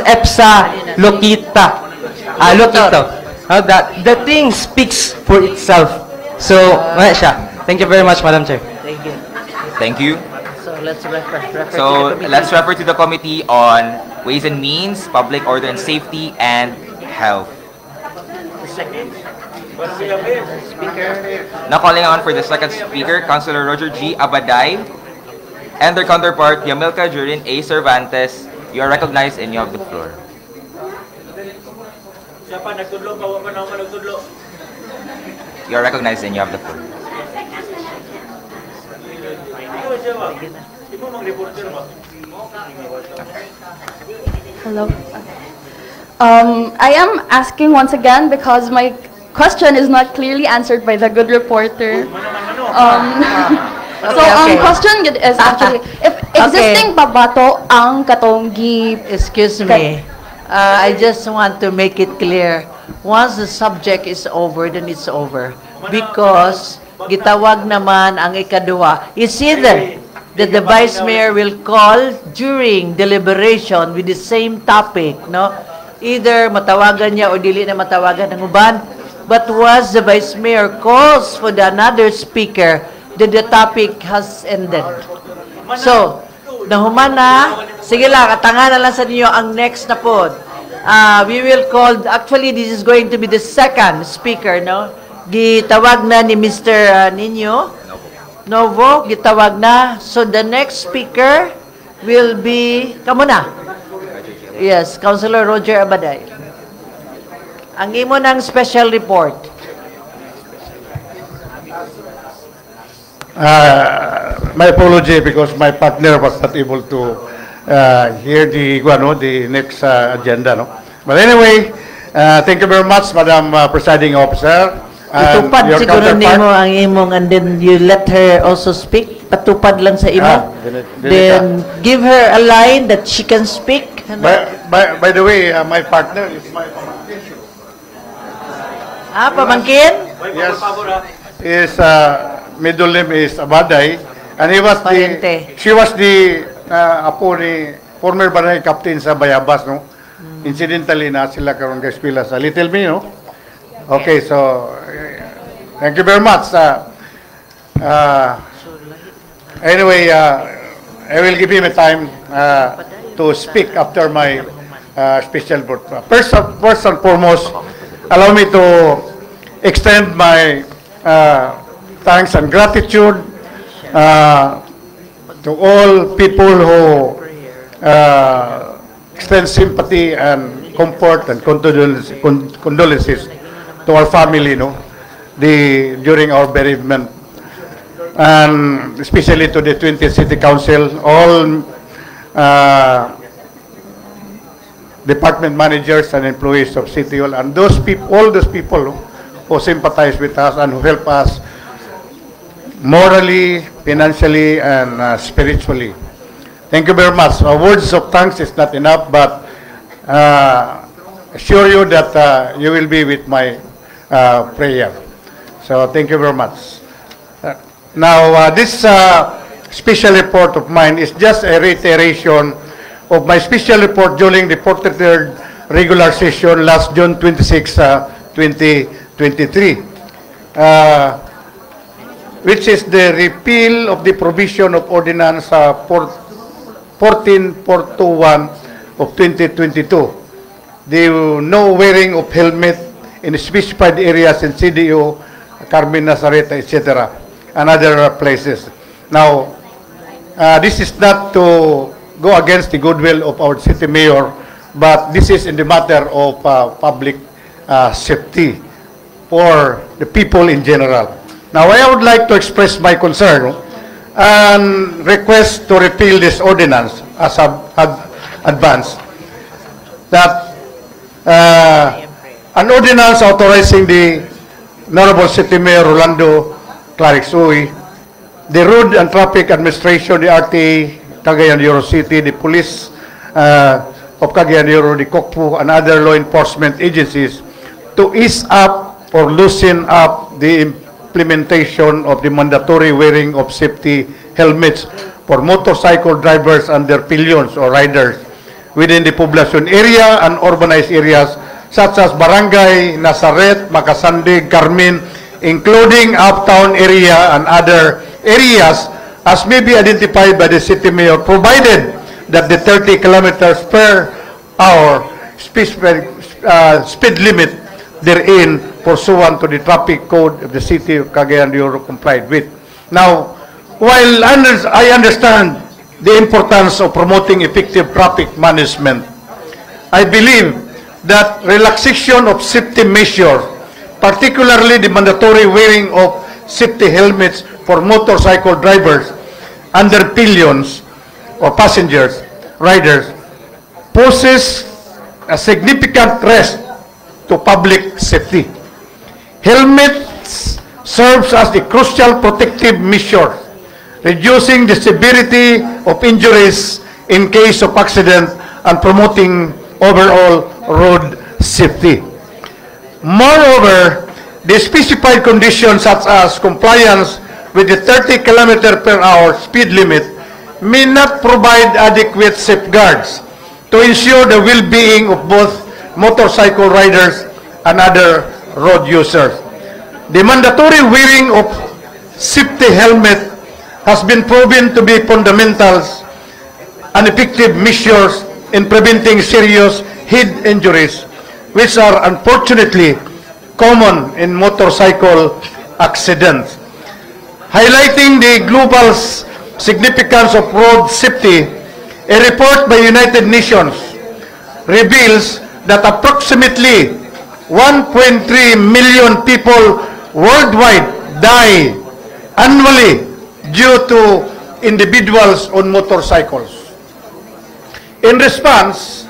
EPSA Lokita. Lokito. The thing speaks for itself. So, wala siya. Thank you very much, Madam Chair. Thank you. Thank you. So let's refer to the Let's committee. refer to the Committee on Ways and Means, Public Order and Safety, and Health. Now calling on for the second speaker, Councilor Roger G. Abaday, and their counterpart, Yamilka Jurin A. Cervantes. You are recognized and you have the floor. You are recognized and you have the floor. Hello. I am asking once again because my question is not clearly answered by the good reporter. Question is actually, if existing pa ba to ang katong Excuse me. I just want to make it clear. Once the subject is over, then it's over. Because gitawag naman ang ikaduha. It's either that the Vice Mayor will call during deliberation with the same topic, no? Either matawagan niya o dili na matawagan ng uban. But once the Vice Mayor calls for the another speaker, then the topic has ended. So, nahuman na, sige lang, katangan na lang sa ninyo ang next na pod. We will call, actually this is going to be the second speaker, no? Gitawag na ni Mr. Nino Novo, gitawag na. So the next speaker will be, kamo na? Yes, Councilor Roger Abaday. Ang imo ng special report. My apology because my partner was not able to hear the next agenda. No? But anyway, thank you very much, Madam Presiding Officer. Patupad siguro nimo ang imong, and then you let her also speak. Patupad lang sa imo. Then give her a line that she can speak. By the way, my partner is my pamangkin? Yes. His middle name is Abaday, and she was the apo ni former barangay captain sa Bayabas, no? Incidentally na sila karon kay eskwela sa Little Me, no? Okay, so thank you very much. Anyway, I will give him a time to speak after my special report. First and foremost, allow me to extend my thanks and gratitude to all people who extend sympathy and comfort and condolences to our family, no, during our bereavement, and especially to the 20th City Council, all department managers and employees of City Hall, and all those people who sympathize with us and who help us morally, financially, and spiritually. Thank you very much. Words of thanks is not enough, but assure you that you will be with my prayer. So thank you very much. Now, this special report of mine is just a reiteration of my special report during the 43rd regular session last June 26, 2023, which is the repeal of the provision of Ordinance 14421 of 2022, the no wearing of helmet in specified areas in CDO, Carmen Nazareta, etc., and other places. Now, this is not to go against the goodwill of our city mayor, but this is in the matter of public safety for the people in general. Now, I would like to express my concern and request to repeal this ordinance as advanced, that an ordinance authorizing the Honorable City Mayor Rolando Clarix Uy, the Road and Traffic Administration, the RTA, Cagayan de Oro City, the Police of Cagayan de Oro, the COCPO, and other law enforcement agencies to ease up or loosen up the implementation of the mandatory wearing of safety helmets for motorcycle drivers and their pillions or riders within the population area and urbanized areas such as Barangay, Nazaret, Macasandig, Carmen, including uptown area and other areas as may be identified by the city mayor, provided that the 30 kilometers per hour speed limit therein pursuant to the traffic code of the city of Cagayan de Oro complied with. Now, while I understand the importance of promoting effective traffic management, I believe that relaxation of safety measures, particularly the mandatory wearing of safety helmets for motorcycle drivers and their pillions or passengers, riders, poses a significant risk to public safety. Helmets serves as the crucial protective measure, reducing the severity of injuries in case of accident and promoting overall road safety. Moreover, the specified conditions such as compliance with the 30 km per hour speed limit may not provide adequate safeguards to ensure the well-being of both motorcycle riders and other road users. The mandatory wearing of safety helmet has been proven to be fundamental and effective measures in preventing serious head injuries, which are unfortunately common in motorcycle accidents. Highlighting the global significance of road safety, a report by United Nations reveals that approximately 1.3 million people worldwide die annually due to individuals on motorcycles. In response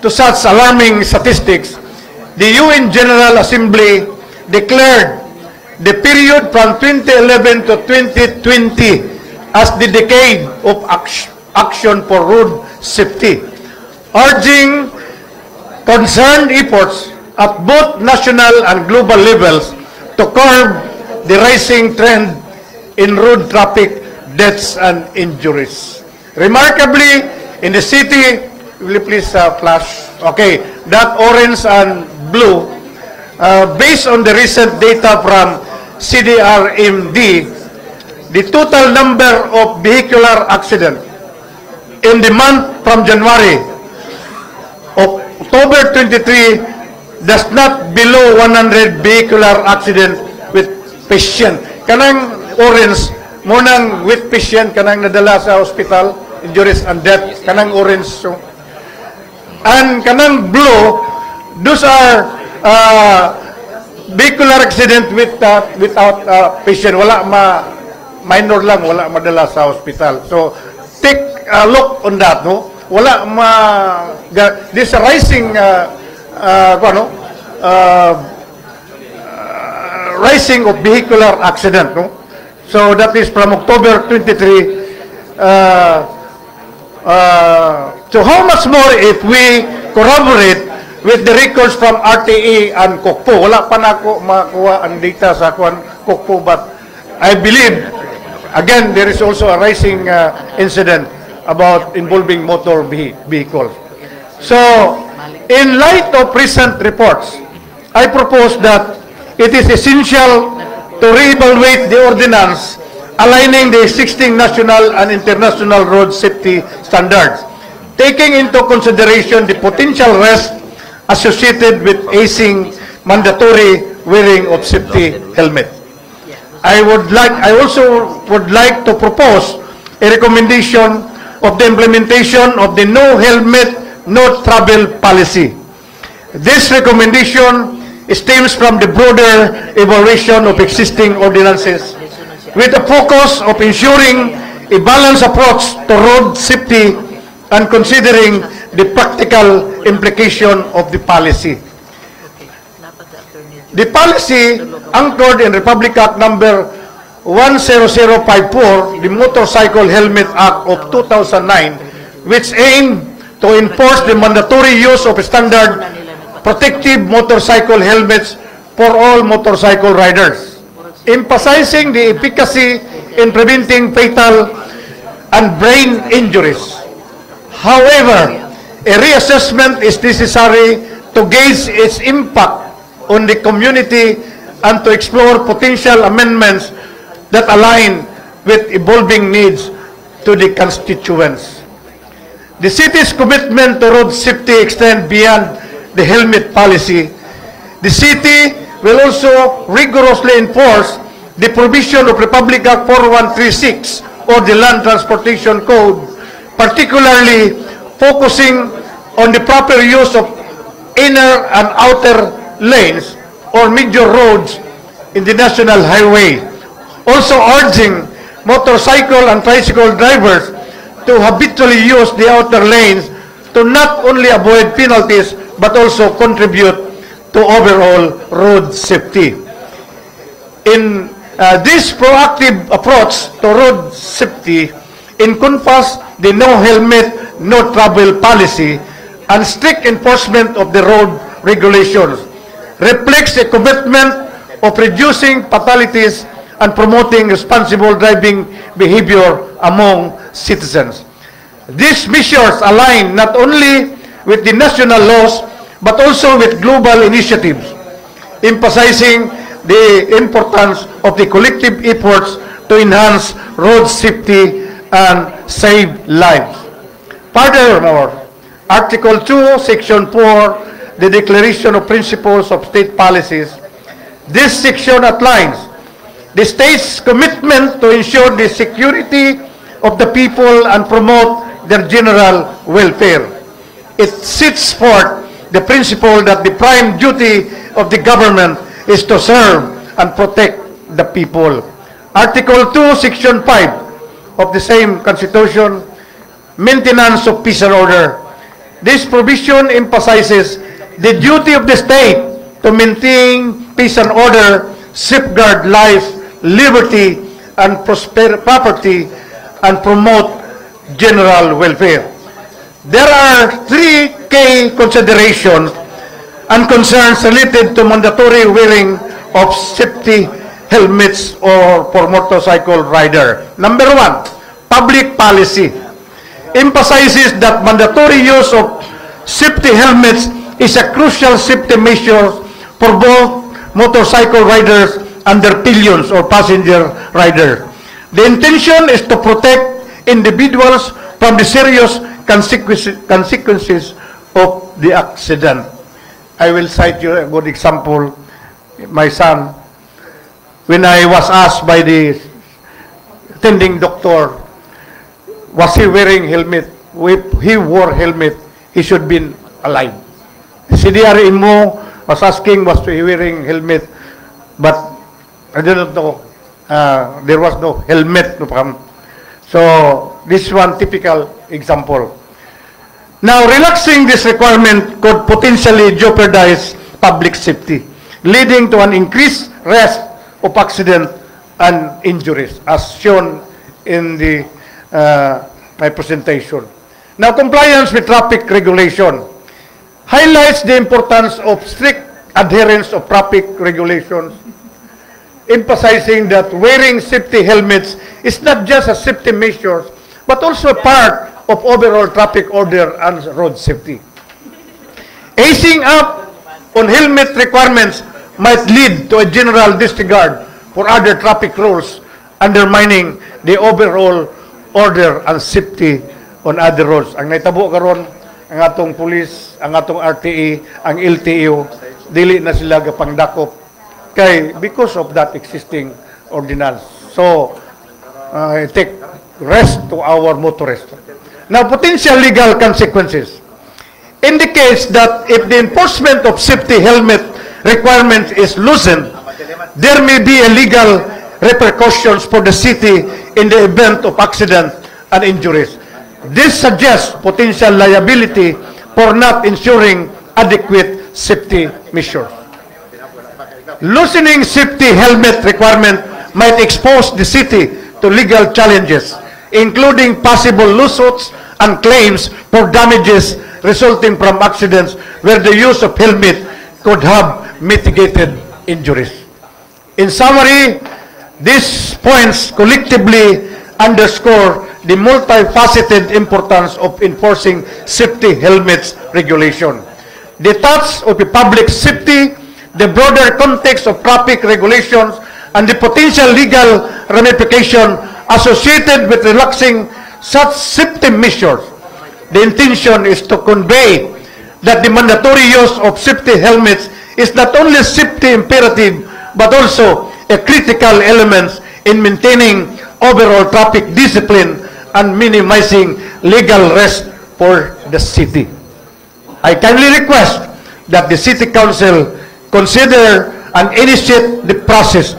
to such alarming statistics, the UN General Assembly declared the period from 2011 to 2020 as the decade of action for road safety, urging concerned efforts at both national and global levels to curb the rising trend in road traffic deaths and injuries. Remarkably, in the city, will you please flash? Okay, that orange and blue, based on the recent data from CDRMD, the total number of vehicular accidents in the month from January of October 23 does not below 100 vehicular accidents with patient. Kanang orange, munang with patient, kanang nadala sa hospital, injuries and death, kanang orange. So, and kanang blue, those are vehicular accident without patient. Wala minor lang, wala madala sa hospital. So, take a look on that, no? Wala this rising rising of vehicular accident, no? So that is from October 23. So how much more if we corroborate with the records from RTA and COCPO? Wala pa na ako makuha ang data sa COCPO, but I believe again there is also a rising incident about involving motor vehicles. So, in light of recent reports, I propose that it is essential to reevaluate the ordinance aligning the existing national and international road safety standards, taking into consideration the potential risk associated with acing mandatory wearing of safety helmet. I also would like to propose a recommendation of the implementation of the no helmet, no travel policy. This recommendation stems from the broader evaluation of existing ordinances with the focus of ensuring a balanced approach to road safety and considering the practical implication of the policy. The policy, anchored in Republic Act number 10054, the Motorcycle Helmet Act of 2009, which aimed to enforce the mandatory use of standard protective motorcycle helmets for all motorcycle riders, emphasizing the efficacy in preventing fatal and brain injuries. However, a reassessment is necessary to gauge its impact on the community and to explore potential amendments that align with evolving needs to the constituents. The city's commitment to road safety extends beyond the helmet policy. The city will also rigorously enforce the provision of Republic Act 4136 or the Land Transportation Code, particularly focusing on the proper use of inner and outer lanes or major roads in the national highway. Also urging motorcycle and tricycle drivers to habitually use the outer lanes to not only avoid penalties but also contribute to overall road safety. In this proactive approach to road safety encompass the no helmet, no travel policy and strict enforcement of the road regulations, reflects a commitment of reducing fatalities and promoting responsible driving behavior among citizens. These measures align not only with the national laws but also with global initiatives, emphasizing the importance of the collective efforts to enhance road safety and save lives. Furthermore, Article 2, Section 4, the Declaration of Principles of State Policies, this section outlines the state's commitment to ensure the security of the people and promote their general welfare. It sets forth the principle that the prime duty of the government is to serve and protect the people. Article 2, Section 5 of the same Constitution, maintenance of peace and order. This provision emphasizes the duty of the state to maintain peace and order, safeguard life, liberty, and property, and promote general welfare. There are three key considerations and concerns related to mandatory wearing of safety helmets or for motorcycle rider. Number one, public policy emphasizes that mandatory use of safety helmets is a crucial safety measure for both motorcycle riders and their pillions or passenger riders. The intention is to protect individuals from the serious consequences of the accident. I will cite you a good example. My son, when I was asked by the attending doctor, was he wearing helmet? If he wore helmet, he should be alive. CDR Imo was asking, was he wearing helmet? But I don't know. There was no helmet. So this one typical example. Now, relaxing this requirement could potentially jeopardize public safety, leading to an increased risk of accident and injuries, as shown in the my presentation. Now, compliance with traffic regulation highlights the importance of strict adherence of traffic regulations, emphasizing that wearing safety helmets is not just a safety measure, but also a part of overall traffic order and road safety. Easing up on helmet requirements might lead to a general disregard for other traffic rules, undermining the overall order and safety on other roads. Ang naitabo karon ang atong pulis, ang atong RTE, ang LTO, dili na sila gapangdakop kay because of that existing ordinance. So, take rest to our motorists. Now, potential legal consequences indicates that if the enforcement of safety helmet requirement is loosened, there may be a legal repercussions for the city in the event of accident and injuries. This suggests potential liability for not ensuring adequate safety measures. Loosening safety helmet requirement might expose the city to legal challenges, including possible lawsuits and claims for damages resulting from accidents where the use of helmet could have mitigated injuries. In summary, these points collectively underscore the multifaceted importance of enforcing safety helmets regulation. Detached of the public safety, the broader context of traffic regulations, and the potential legal ramification associated with relaxing such safety measures, the intention is to convey that the mandatory use of safety helmets is not only safety imperative but also a critical element in maintaining overall traffic discipline and minimizing legal risk for the city. I kindly request that the City Council consider and initiate the process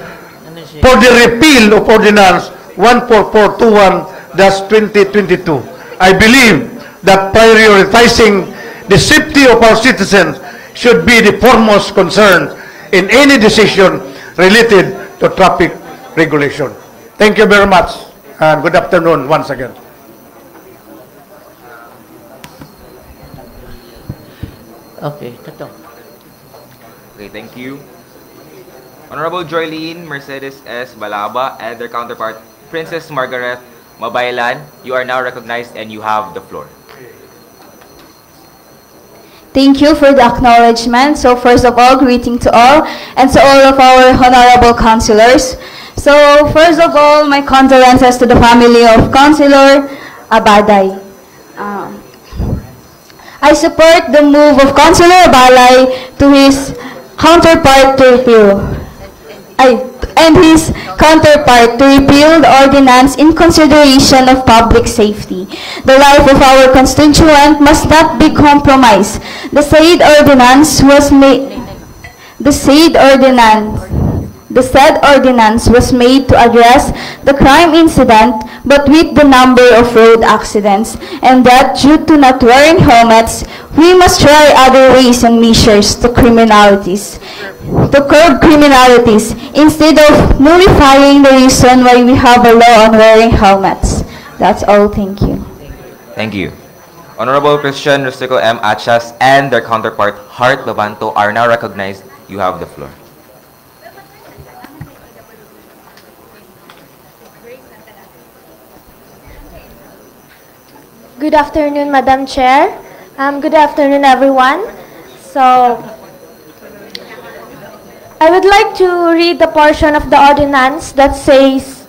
for the repeal of Ordinance 14421-2022. I believe that prioritizing the safety of our citizens should be the foremost concern in any decision related to traffic regulation. Thank you very much, and good afternoon once again. Okay, ito. Okay, thank you. Honorable Joylene Mercedes S. Balaba and their counterpart, Princess Margaret Mabaylan, you are now recognized and you have the floor. Thank you for the acknowledgement. So first of all, greeting to all and to all of our honorable councilors. So first of all, my condolences to the family of Councilor Abaday. I support the move of Councilor Abalay to his counterpart to repeal. And his counterpart to repeal the ordinance in consideration of public safety. The life of our constituent must not be compromised. The said ordinance was made to address the crime incident, but with the number of road accidents, and that due to not wearing helmets, we must try other ways and measures to curb criminalities, instead of nullifying the reason why we have a law on wearing helmets. That's all. Thank you. Thank you. Honorable Christian Rustico M. Achas and their counterpart, Hart Babanto, are now recognized. You have the floor. Good afternoon, Madam Chair. Good afternoon, everyone. So, I would like to read the portion of the ordinance that says,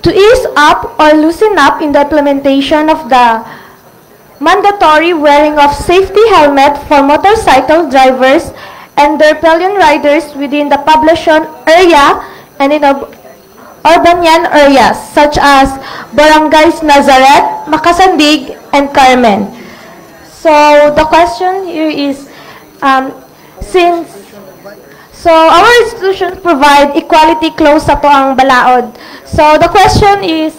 to ease up or loosen up in the implementation of the mandatory wearing of safety helmet for motorcycle drivers and their pillion riders within the Poblacion area and in urban areas such as Barangays Nazareth, Makasandig, and Carmen. So the question here is, so our institutions provide equality clause sa toang balaod. So the question is,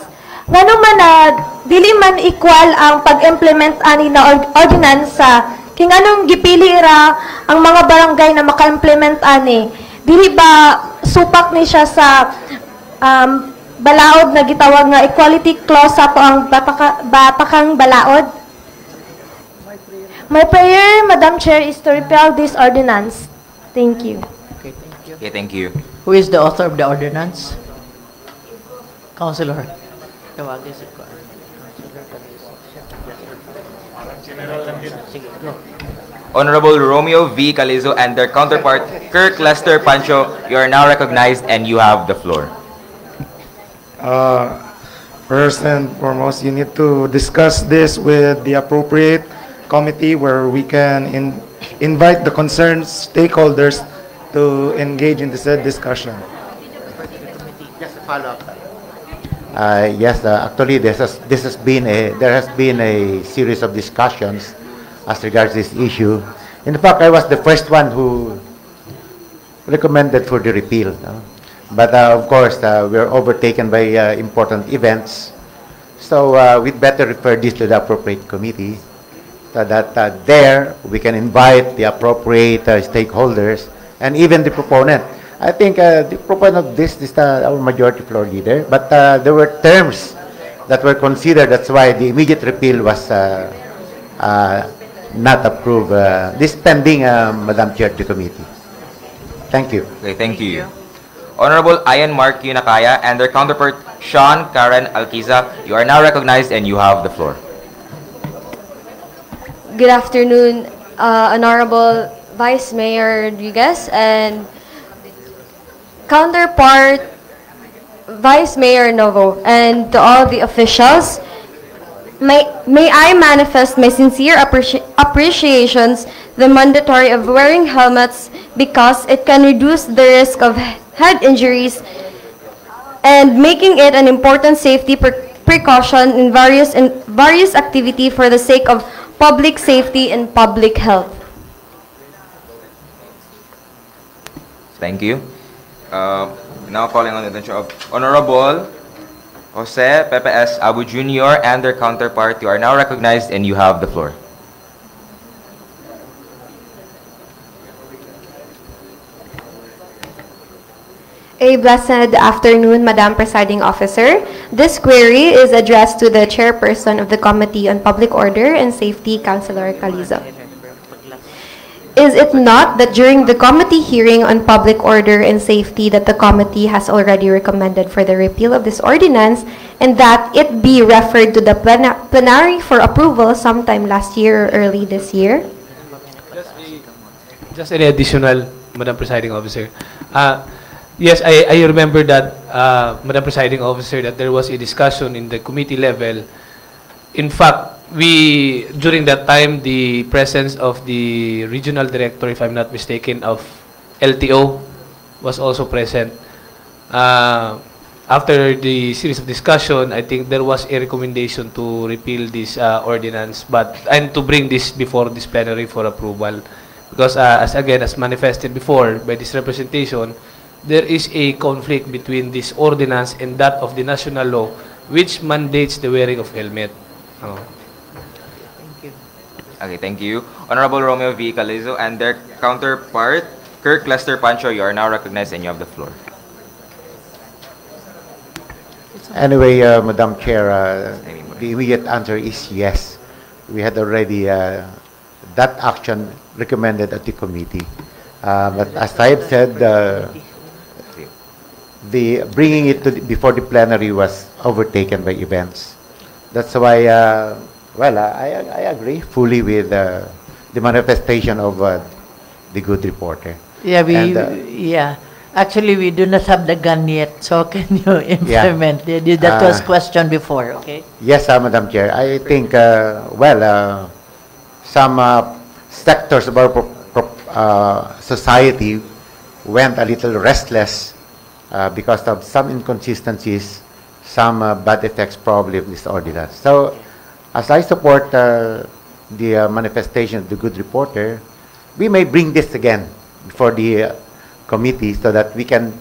ngano man na dili man equal ang pag-implement ani na ordinance sa kinganong gipili ra ang mga barangay na maka-implement ani, dili ba supak ni siya sa balaod na gitawag nga equality clause sa toang batakang balaod? My prayer, Madam Chair, is to repeal this ordinance. Thank you. Okay, thank you. Okay, thank you. Who is the author of the ordinance? Councilor. Tawagin si Honorable Romeo V. Calizo and their counterpart, Kirk Lester Pancho, you are now recognized and you have the floor. First and foremost, you need to discuss this with the appropriate committee where we can invite the concerned stakeholders to engage in this discussion. Just a follow-up. Yes, actually, there has been a series of discussions as regards this issue. In fact, I was the first one who recommended for the repeal. But of course, we're overtaken by important events. So we'd better refer this to the appropriate committee so that there we can invite the appropriate stakeholders and even the proponent. I think the proponent of this is our majority floor leader, but there were terms that were considered. That's why the immediate repeal was not approved. This pending, Madam Chair, to committee. Thank you. Okay, thank you. Honorable Ian Mark Yunakaya and their counterpart Sean Karen Alquiza, you are now recognized and you have the floor. Good afternoon, Honorable Vice Mayor Rodriguez and counterpart Vice Mayor Novo, and to all the officials. May I manifest my sincere appreciations the mandatory of wearing helmets because it can reduce the risk of head injuries and making it an important safety precaution in various activity for the sake of public safety and public health. Thank you. Now calling on the attention of Honorable Jose Pepe S. Abu Jr. and their counterpart. You are now recognized and you have the floor. A blessed afternoon, Madam Presiding Officer. This query is addressed to the Chairperson of the Committee on Public Order and Safety, Councilor Calizo. Is it not that during the committee hearing on public order and safety that the committee has already recommended for the repeal of this ordinance and that it be referred to the plenary for approval sometime last year or early this year? Just any additional, Madam Presiding Officer. Yes, I remember that, Madam Presiding Officer, that there was a discussion in the committee level. In fact, during that time, the presence of the regional director, if I'm not mistaken, of LTO was also present. After the series of discussion, I think there was a recommendation to repeal this ordinance, and to bring this before this plenary for approval. Because as manifested before by this representation, there is a conflict between this ordinance and that of the national law, which mandates the wearing of helmet. Okay, thank you. Honorable Romeo V. Calizo and their counterpart, Kirk Lester Pancho, you are now recognized and you have the floor. Anyway, Madam Chair, the immediate answer is yes. We had already that action recommended at the committee. But as I have said, the bringing it to before the plenary was overtaken by events. That's why, I agree fully with the manifestation of the good reporter. Yeah, actually, we do not have the gun yet, so can you implement? Yeah. That was questioned before, okay? Yes, Madam Chair. I think, some sectors of our society went a little restless because of some inconsistencies, some bad effects probably of this ordinance. So, as I support the manifestation of the good reporter, we may bring this again before the committee so that we can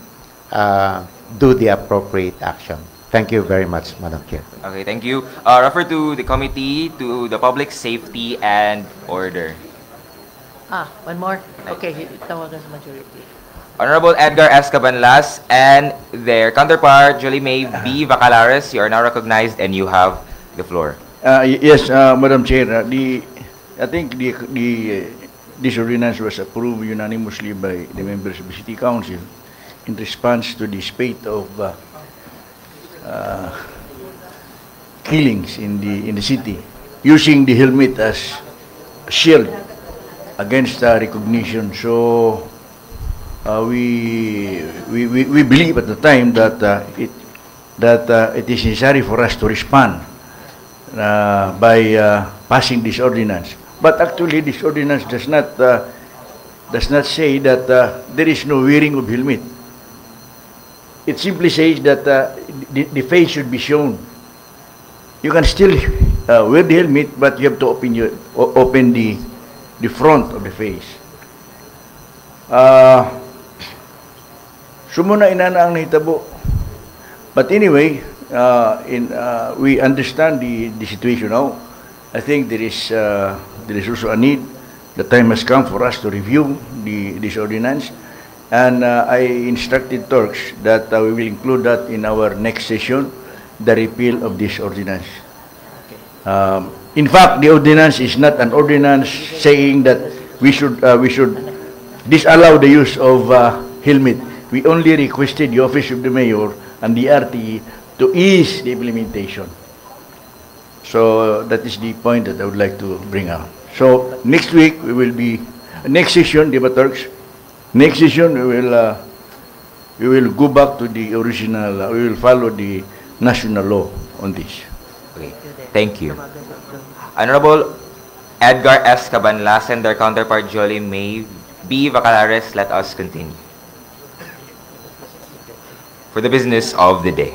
do the appropriate action. Thank you very much, Madam Chair. Okay, thank you. Refer to the committee, to the public safety and order. One more? Okay, tawagan sa majority. Honorable Edgar S. Cabanlas and their counterpart, Julie May B. Bacalares, you are now recognized and you have the floor. Yes, Madam Chair. I think this ordinance was approved unanimously by the members of the City Council in response to the spate of killings in the city, using the helmet as a shield against recognition. So we believe at the time that it is necessary for us to respond by passing this ordinance. But actually, this ordinance does not say that there is no wearing of helmet. It simply says that the face should be shown. You can still wear the helmet, but you have to open the front of the face. Sumuna inana ang nahitabo. But anyway, we understand the situation now. I think there is also a need. The time has come for us to review this ordinance, And I instructed Turks that we will include that in our next session, the repeal of this ordinance. In fact, the ordinance is not an ordinance saying that we should disallow the use of helmet. We only requested the Office of the Mayor and the RTE to ease the implementation. So that is the point that I would like to bring out. So next week we will be next session, di ba, Turks? Next session we will go back to the original. We will follow the national law on this. Okay, thank you. Honorable Edgar S. Cabanlas and their counterpart Jolie May B. Bacalares, let us continue. For the business of the day.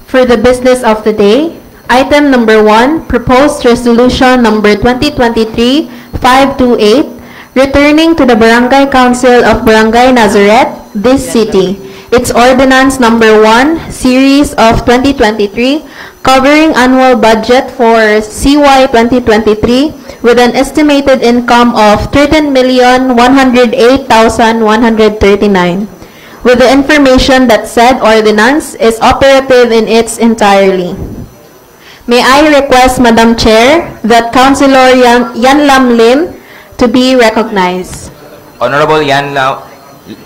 For the business of the day, item number 1, proposed resolution number 2023-528, returning to the Barangay Council of Barangay Nazareth, this city, its ordinance number 1, series of 2023, covering annual budget for CY 2023 with an estimated income of 13,108,139. With the information that said ordinance is operative in its entirety. May I request, Madam Chair, that Councilor Yanlam Lim to be recognized. Honorable Yan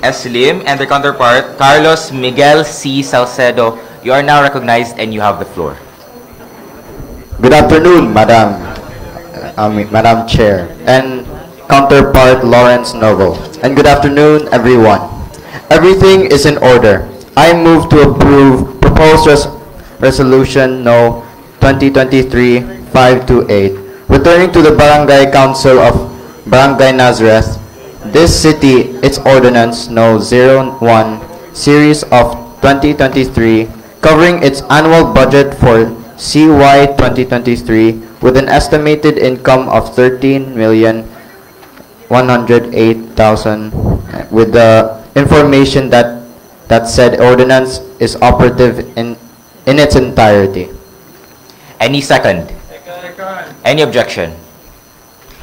S. Lim and their counterpart Carlos Miguel C. Salcedo, you are now recognized and you have the floor. Good afternoon, Madam Chair, and counterpart Lawrence Novo. And good afternoon, everyone. Everything is in order. I move to approve proposed resolution No. 2023-528, returning to the Barangay Council of Barangay Nazareth, this city, its ordinance No. 01, series of 2023, covering its annual budget for CY 2023 with an estimated income of 13,108,000, with the information that said ordinance is operative in its entirety. Any second? Any objection?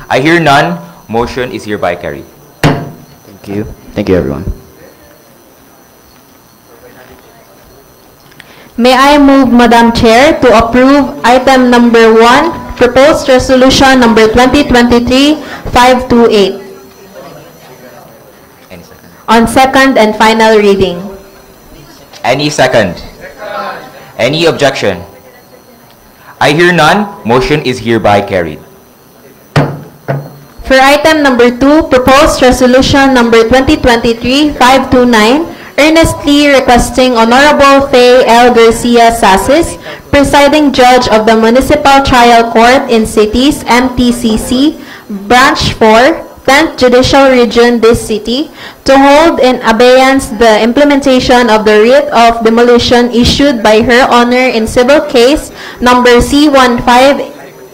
I hear none. Motion is hereby carried. Thank you. Thank you, everyone. May I move, Madam Chair, to approve item number 1, proposed resolution number 2023-528 on second and final reading. Any second? Any objection? I hear none. Motion is hereby carried. For item number 2, proposed resolution number 2023-529, earnestly requesting Honorable Faye L. Garcia Sasis, presiding judge of the Municipal Trial Court in Cities, MTCC, Branch 4, 10th Judicial Region, this city, to hold in abeyance the implementation of the writ of demolition issued by Her Honor in civil case number C15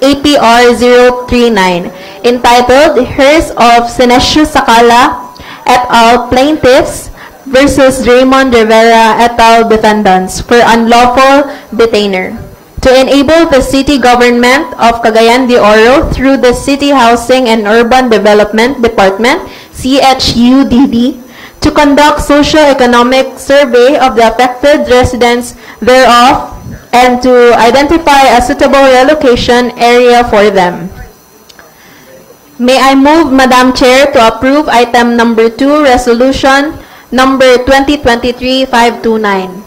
APR 039, entitled Hers of Senesio Sakala et al. Plaintiffs versus Raymond Rivera et al. Defendants for unlawful detainer, to enable the City Government of Cagayan de Oro through the City Housing and Urban Development Department, CHUDD, to conduct socio-economic survey of the affected residents thereof and to identify a suitable relocation area for them. May I move, Madam Chair, to approve item number 2, resolution number 2023-529.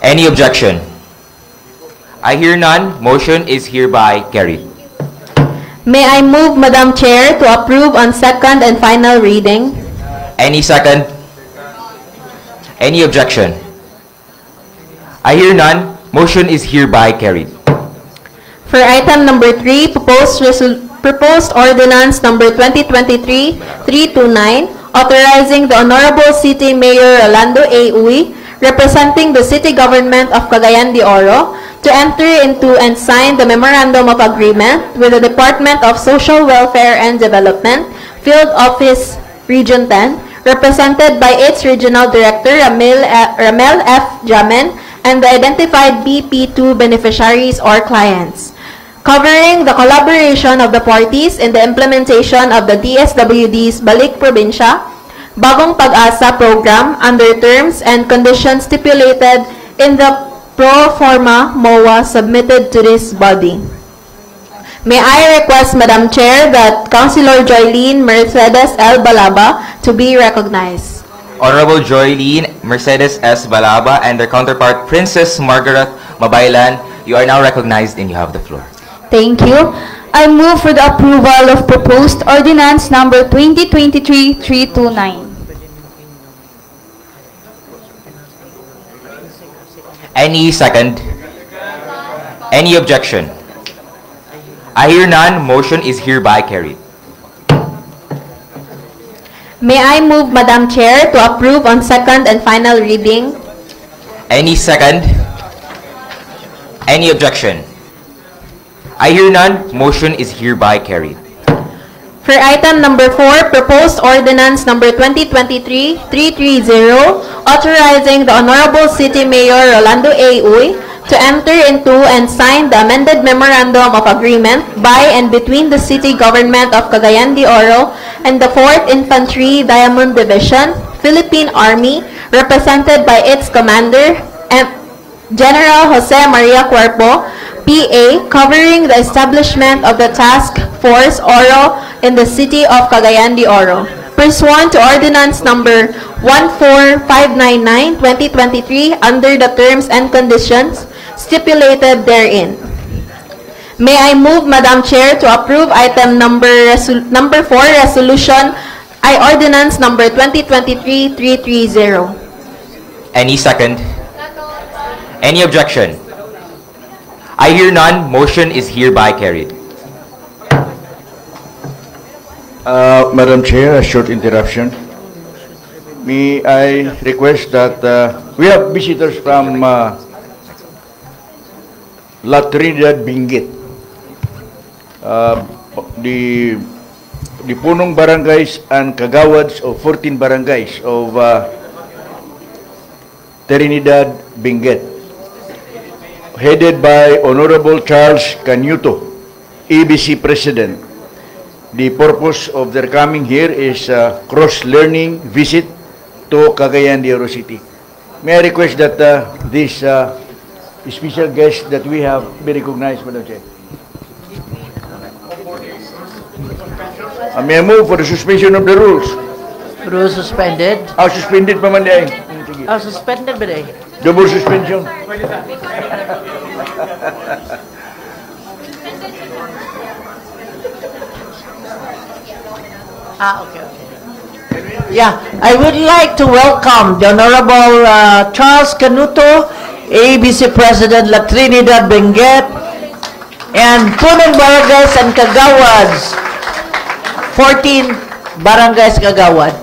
Any objection? I hear none. Motion is hereby carried. May I move, Madam Chair, to approve on second and final reading. Any second? Any objection? I hear none. Motion is hereby carried. For item number 3, proposed ordinance number 2023-329, authorizing the Honorable City Mayor Rolando A. Uy, representing the City Government of Cagayan de Oro, to enter into and sign the Memorandum of Agreement with the Department of Social Welfare and Development, Field Office Region 10, represented by its Regional Director Ramel F. Jamen, and the identified BP2 beneficiaries or clients, covering the collaboration of the parties in the implementation of the DSWD's Balik Probinsya, Bagong Pag-asa program under terms and conditions stipulated in the pro forma MOA submitted to this body. May I request, Madam Chair, that Councilor Joylene Mercedes L. Balaba to be recognized. Honorable Joylene Mercedes S. Balaba and their counterpart, Princess Margaret Mabaylan, you are now recognized and you have the floor. Thank you. I move for the approval of proposed ordinance number 2023-329. Any second? Any objection? I hear none. Motion is hereby carried. May I move, Madam Chair, to approve on second and final reading? Any second? Any objection? I hear none. Motion is hereby carried. For item number 4, proposed ordinance number 2023-330, authorizing the Honorable City Mayor Rolando A. Uy to enter into and sign the amended Memorandum of Agreement by and between the City Government of Cagayan de Oro and the 4th Infantry Diamond Division, Philippine Army, represented by its Commander, General Jose Maria Cuerpo, PA, covering the establishment of the Task Force Oro in the City of Cagayan de Oro, pursuant to Ordinance Number 14599-2023 under the terms and conditions stipulated therein. May I move, Madam Chair, to approve item number 4, Resolution Ordinance Number 2023-330. Any second? Any objection? I hear none. Motion is hereby carried. Madam Chair, a short interruption. May I request that we have visitors from La Trinidad Benguet. The punong barangays and kagawads of 14 barangays of Trinidad Benguet, headed by Honorable Charles Canuto, ABC President. The purpose of their coming here is cross-learning visit to Cagayan de Oro City. May I request that this special guest that we have be recognized, Madam Chair. May I move for the suspension of the rules? Rules suspended. Suspended pa man day. Suspended ba day? Double suspension. Okay. Yeah, I would like to welcome the Honorable Charles Canuto, ABC President, La Trinidad Benguet, and Punong Barangays and Kagawads, 14 Barangays Kagawad.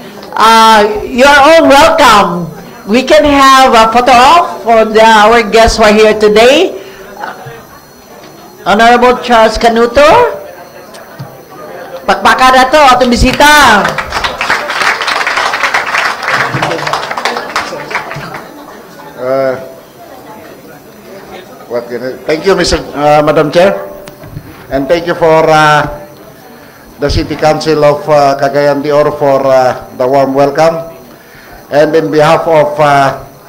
You are all welcome. We can have a photo op for our guests who are here today. Honorable Charles Canuto, pakpakan na to, atong bisita. Thank you, Madam Chair, and thank you for the City Council of Cagayan de Oro for the warm welcome. And in behalf of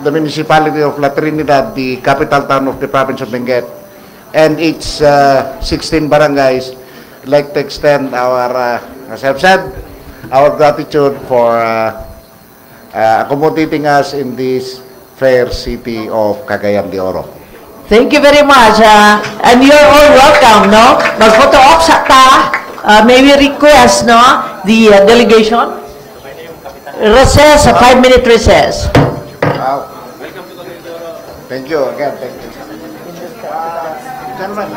the municipality of La Trinidad, the capital town of the province of Benguet, and its 16 barangays, I'd like to extend our, as I've said, our gratitude for accommodating us in this fair city of Cagayan de Oro. Thank you very much. And you're all welcome, no? Mag-photo op sa ta. May we request, no? The delegation? Recess, a 5-minute recess. Thank you again. Thank you. Gentlemen.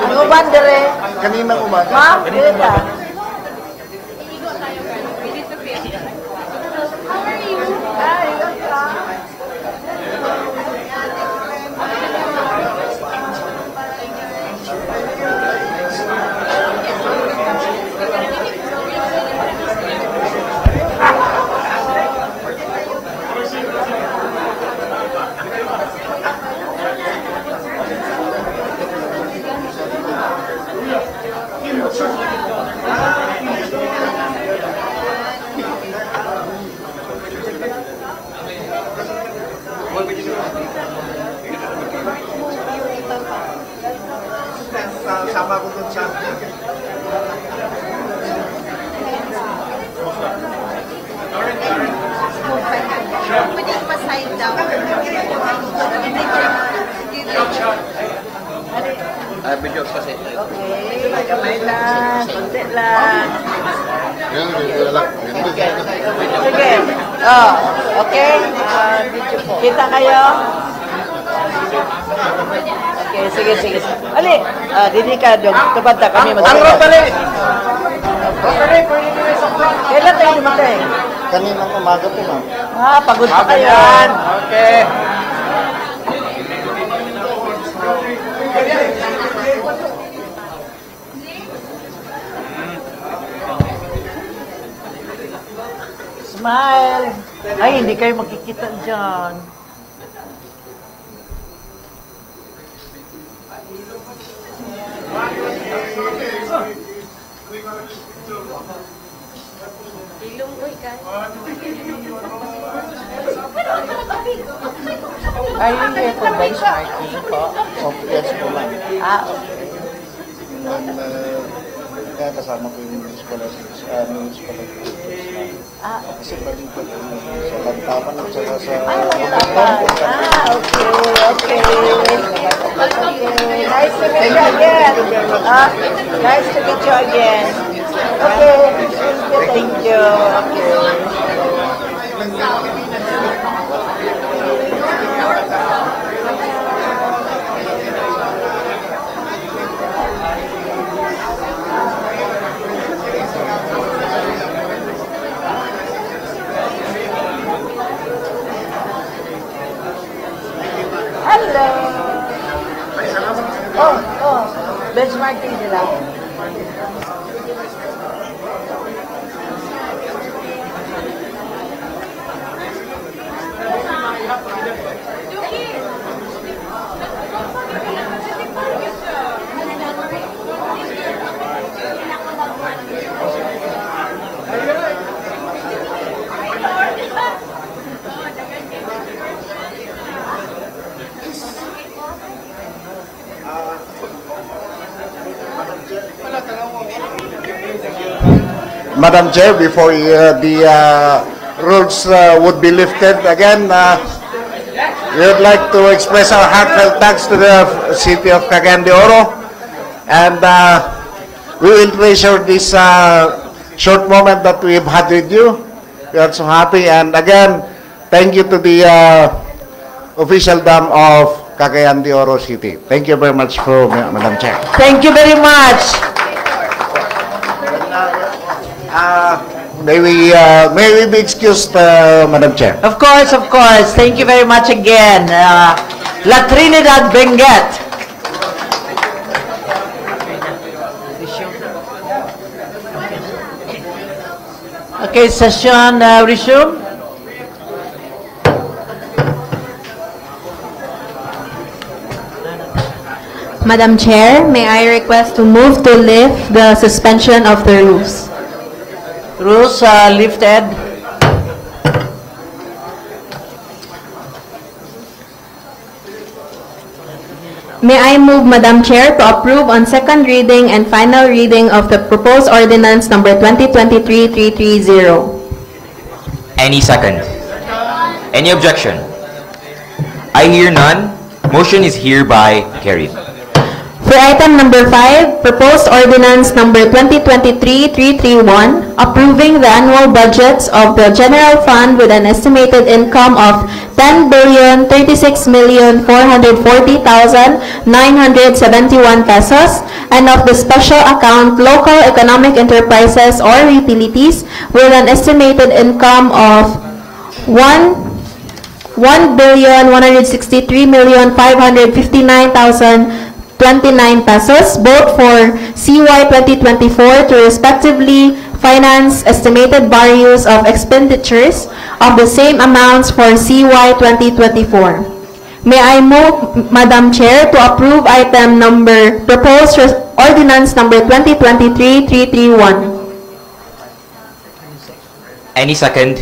Ano ba, Dere? Kanina umaga. Ma'am, dito. Sama ko dun sa... Pwede pa-side down. Video kasi. Okay, kamay lang. Konti lang. Sige. Oh, okay. Kita kayo? Okay, sige, sige. Ali, dini ka, Dog. Tubad na kami. Ang Rotary! Rotary, pwede nyo sa front. Kailan tayo lumatay? Kaninang umaga po, ma'am. Pagod pa kayo. Okay. Smile. Ay, hindi kayo makikita dyan. Are you here for benchmarking po? Yes po, ma'am. Okay. Kaya kasama ko yung municipal kasi pwede po sa lantapan at saka sa... Okay. Nice to meet you again. Nice to meet you again. Okay. Thank you. Hello. Benchmarking nila. Madam Chair, before the rules would be lifted again, we would like to express our heartfelt thanks to the City of Cagayan de Oro, and we will treasure this short moment that we've had with you. We are so happy, and again, thank you to the official dam of Cagayan de Oro City. Thank you very much, Madam Chair. Thank you very much. May we be excused, Madam Chair? Of course, of course. Thank you very much again. La Trinidad Benguet. Okay, session resume. Madam Chair, may I request to move to lift the suspension of the rules? Rules lifted. May I move, Madam Chair, to approve on second reading and final reading of the proposed ordinance number 2023-330. Any second? Any objection? I hear none. Motion is hereby carried. For item number 5, proposed ordinance number 2023-331, approving the annual budgets of the general fund with an estimated income of 10,36,440,971 pesos, and of the special account local economic enterprises or utilities with an estimated income of 1,163,559,029 pesos, both for CY 2024 to respectively finance estimated values of expenditures of the same amounts for CY 2024. May I move, Madam Chair, to approve item number, proposed ordinance number 2023-331. Any second?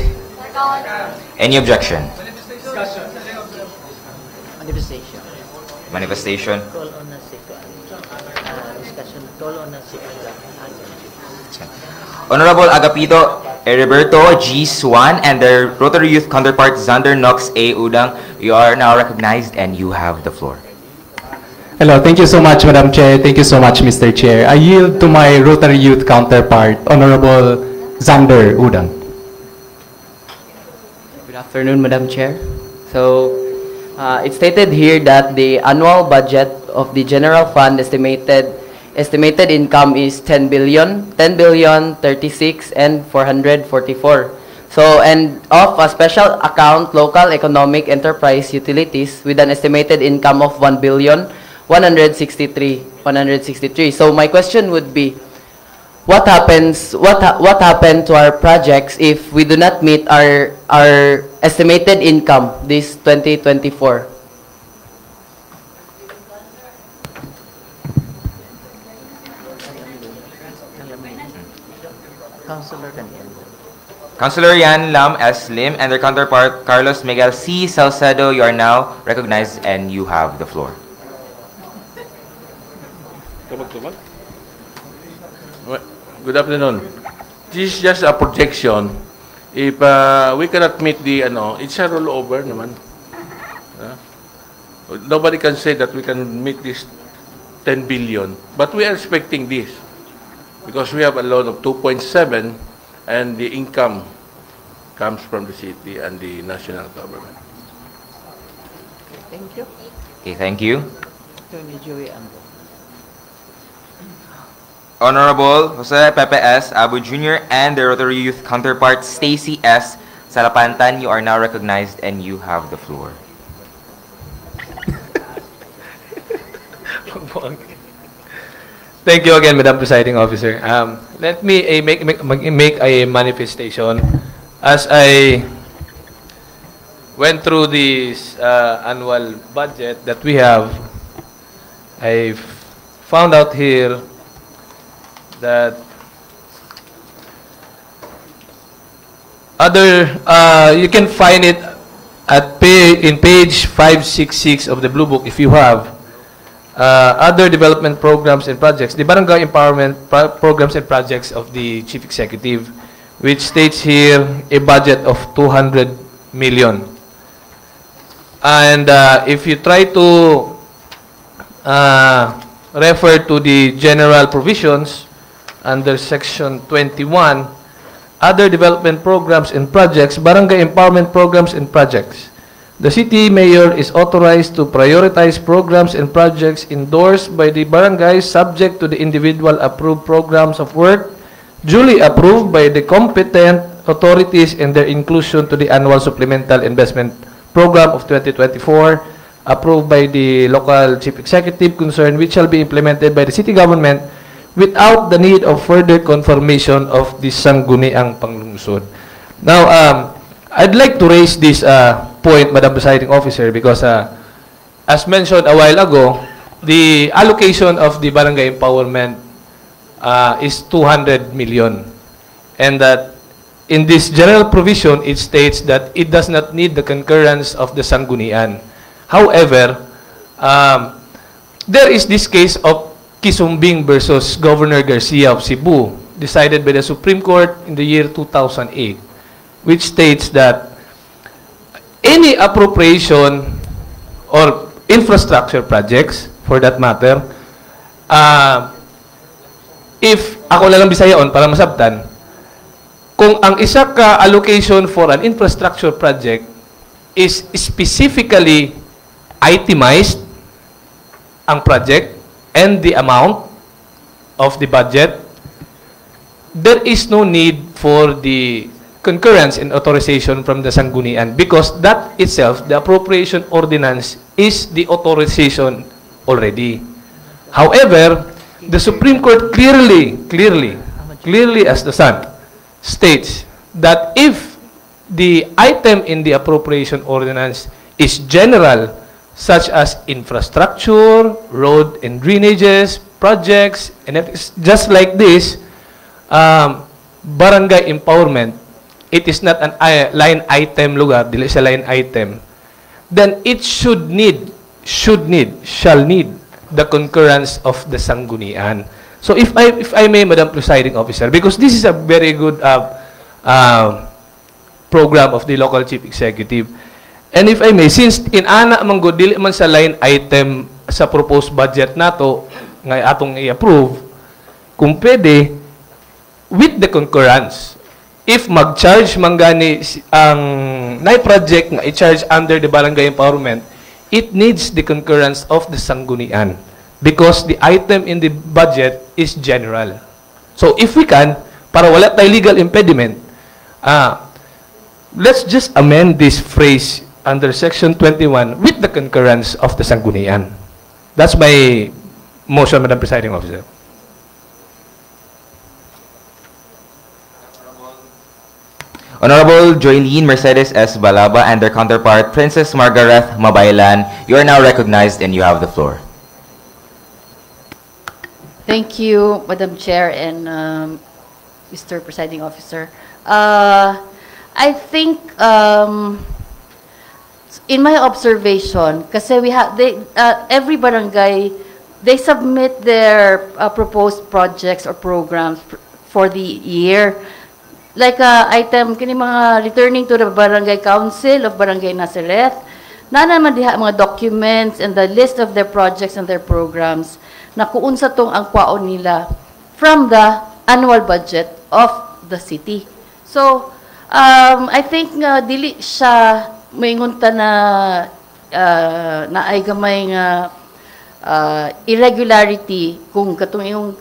Any objection? Manifestation. Manifestation. Call on a discussion. Call on a Honorable Agapito Heriberto G. Swan and their Rotary Youth counterpart Xander Knox A. Udang, you are now recognized and you have the floor. Hello, thank you so much, Madam Chair. Thank you so much, Mr. Chair. I yield to my Rotary Youth counterpart, Honorable Xander Udang. Good afternoon, Madam Chair. So, it's stated here that the annual budget of the general fund estimated income is 10 billion 36 and 444. So, and of a special account local economic enterprise utilities with an estimated income of 1 billion 163. So my question would be, what happened to our projects if we do not meet our estimated income this 2024? Councilor Yan Lam S. Lim and their counterpart Carlos Miguel C. Salcedo, you are now recognized and you have the floor. Good afternoon. This is just a projection. If we cannot meet the, it's a rollover naman. Nobody can say that we can meet this 10 billion. But we are expecting this. Because we have a loan of 2.7 and the income comes from the city and the national government. Thank you. Okay, thank you. Attorney Joey Ambo. Honorable Jose Pepe S. Abu Jr. and the Rotary Youth counterpart Stacy S. Salapantan, you are now recognized and you have the floor. Thank you again, Madam Presiding Officer. Let me make a manifestation. As I went through this annual budget that we have, I found out here that you can find it in page 566 of the Blue Book if you have. Other development programs and projects, the barangay empowerment programs and projects of the Chief Executive, which states here a budget of 200 million. And if you try to refer to the general provisions under section 21, other development programs and projects, barangay empowerment programs and projects. The city mayor is authorized to prioritize programs and projects endorsed by the barangay subject to the individual approved programs of work duly approved by the competent authorities and their inclusion to the annual supplemental investment program of 2024 approved by the local chief executive concerned, which shall be implemented by the city government without the need of further confirmation of the sangguniang panglungsod. Now, I'd like to raise this point, Madam Presiding Officer, because as mentioned a while ago, the allocation of the barangay empowerment is 200 million. And that in this general provision, it states that it does not need the concurrence of the sanggunian. However, there is this case of Kisumbing versus Governor Garcia of Cebu, decided by the Supreme Court in the year 2008, which states that any appropriation or infrastructure projects, for that matter, if, ako lang Bisayaon para masabtan, kung ang isa ka allocation for an infrastructure project is specifically itemized ang project and the amount of the budget, there is no need for the concurrence and authorization from the sanggunian because that itself, the appropriation ordinance, is the authorization already. However, the Supreme Court clearly as the sun states that if the item in the appropriation ordinance is general, such as infrastructure, road and drainages, projects, and if it's just like this, barangay empowerment, it is not an line item lugar, dili sa line item, then it shall need the concurrence of the sanggunian. So if I may, Madam Presiding Officer, because this is a very good program of the local chief executive, and if I may, since inana man go dili man sa line item sa proposed budget nato nga atong i-approve, kung pwede with the concurrence, if mag-charge man gani ang project nga i-charge under the barangay empowerment, it needs the concurrence of the sanggunian because the item in the budget is general. So if we can, para wala tayo legal impediment, let's just amend this phrase under Section 21 with the concurrence of the sanggunian. That's my motion, Madam Presiding Officer. Honorable Joylene Mercedes S. Balaba and their counterpart, Princess Margaret Mabaylan, you are now recognized and you have the floor. Thank you, Madam Chair and Mr. Presiding Officer. I think in my observation, kasi every barangay, they submit their proposed projects or programs for the year. Like item, kini mga returning to the Barangay Council of Barangay Nazareth, na naman diha mga documents and the list of their projects and their programs na kuun sa tong ang kwaon nila from the annual budget of the city. So, I think dili siya maingon ta na naay gamay nga irregularity kung katong yung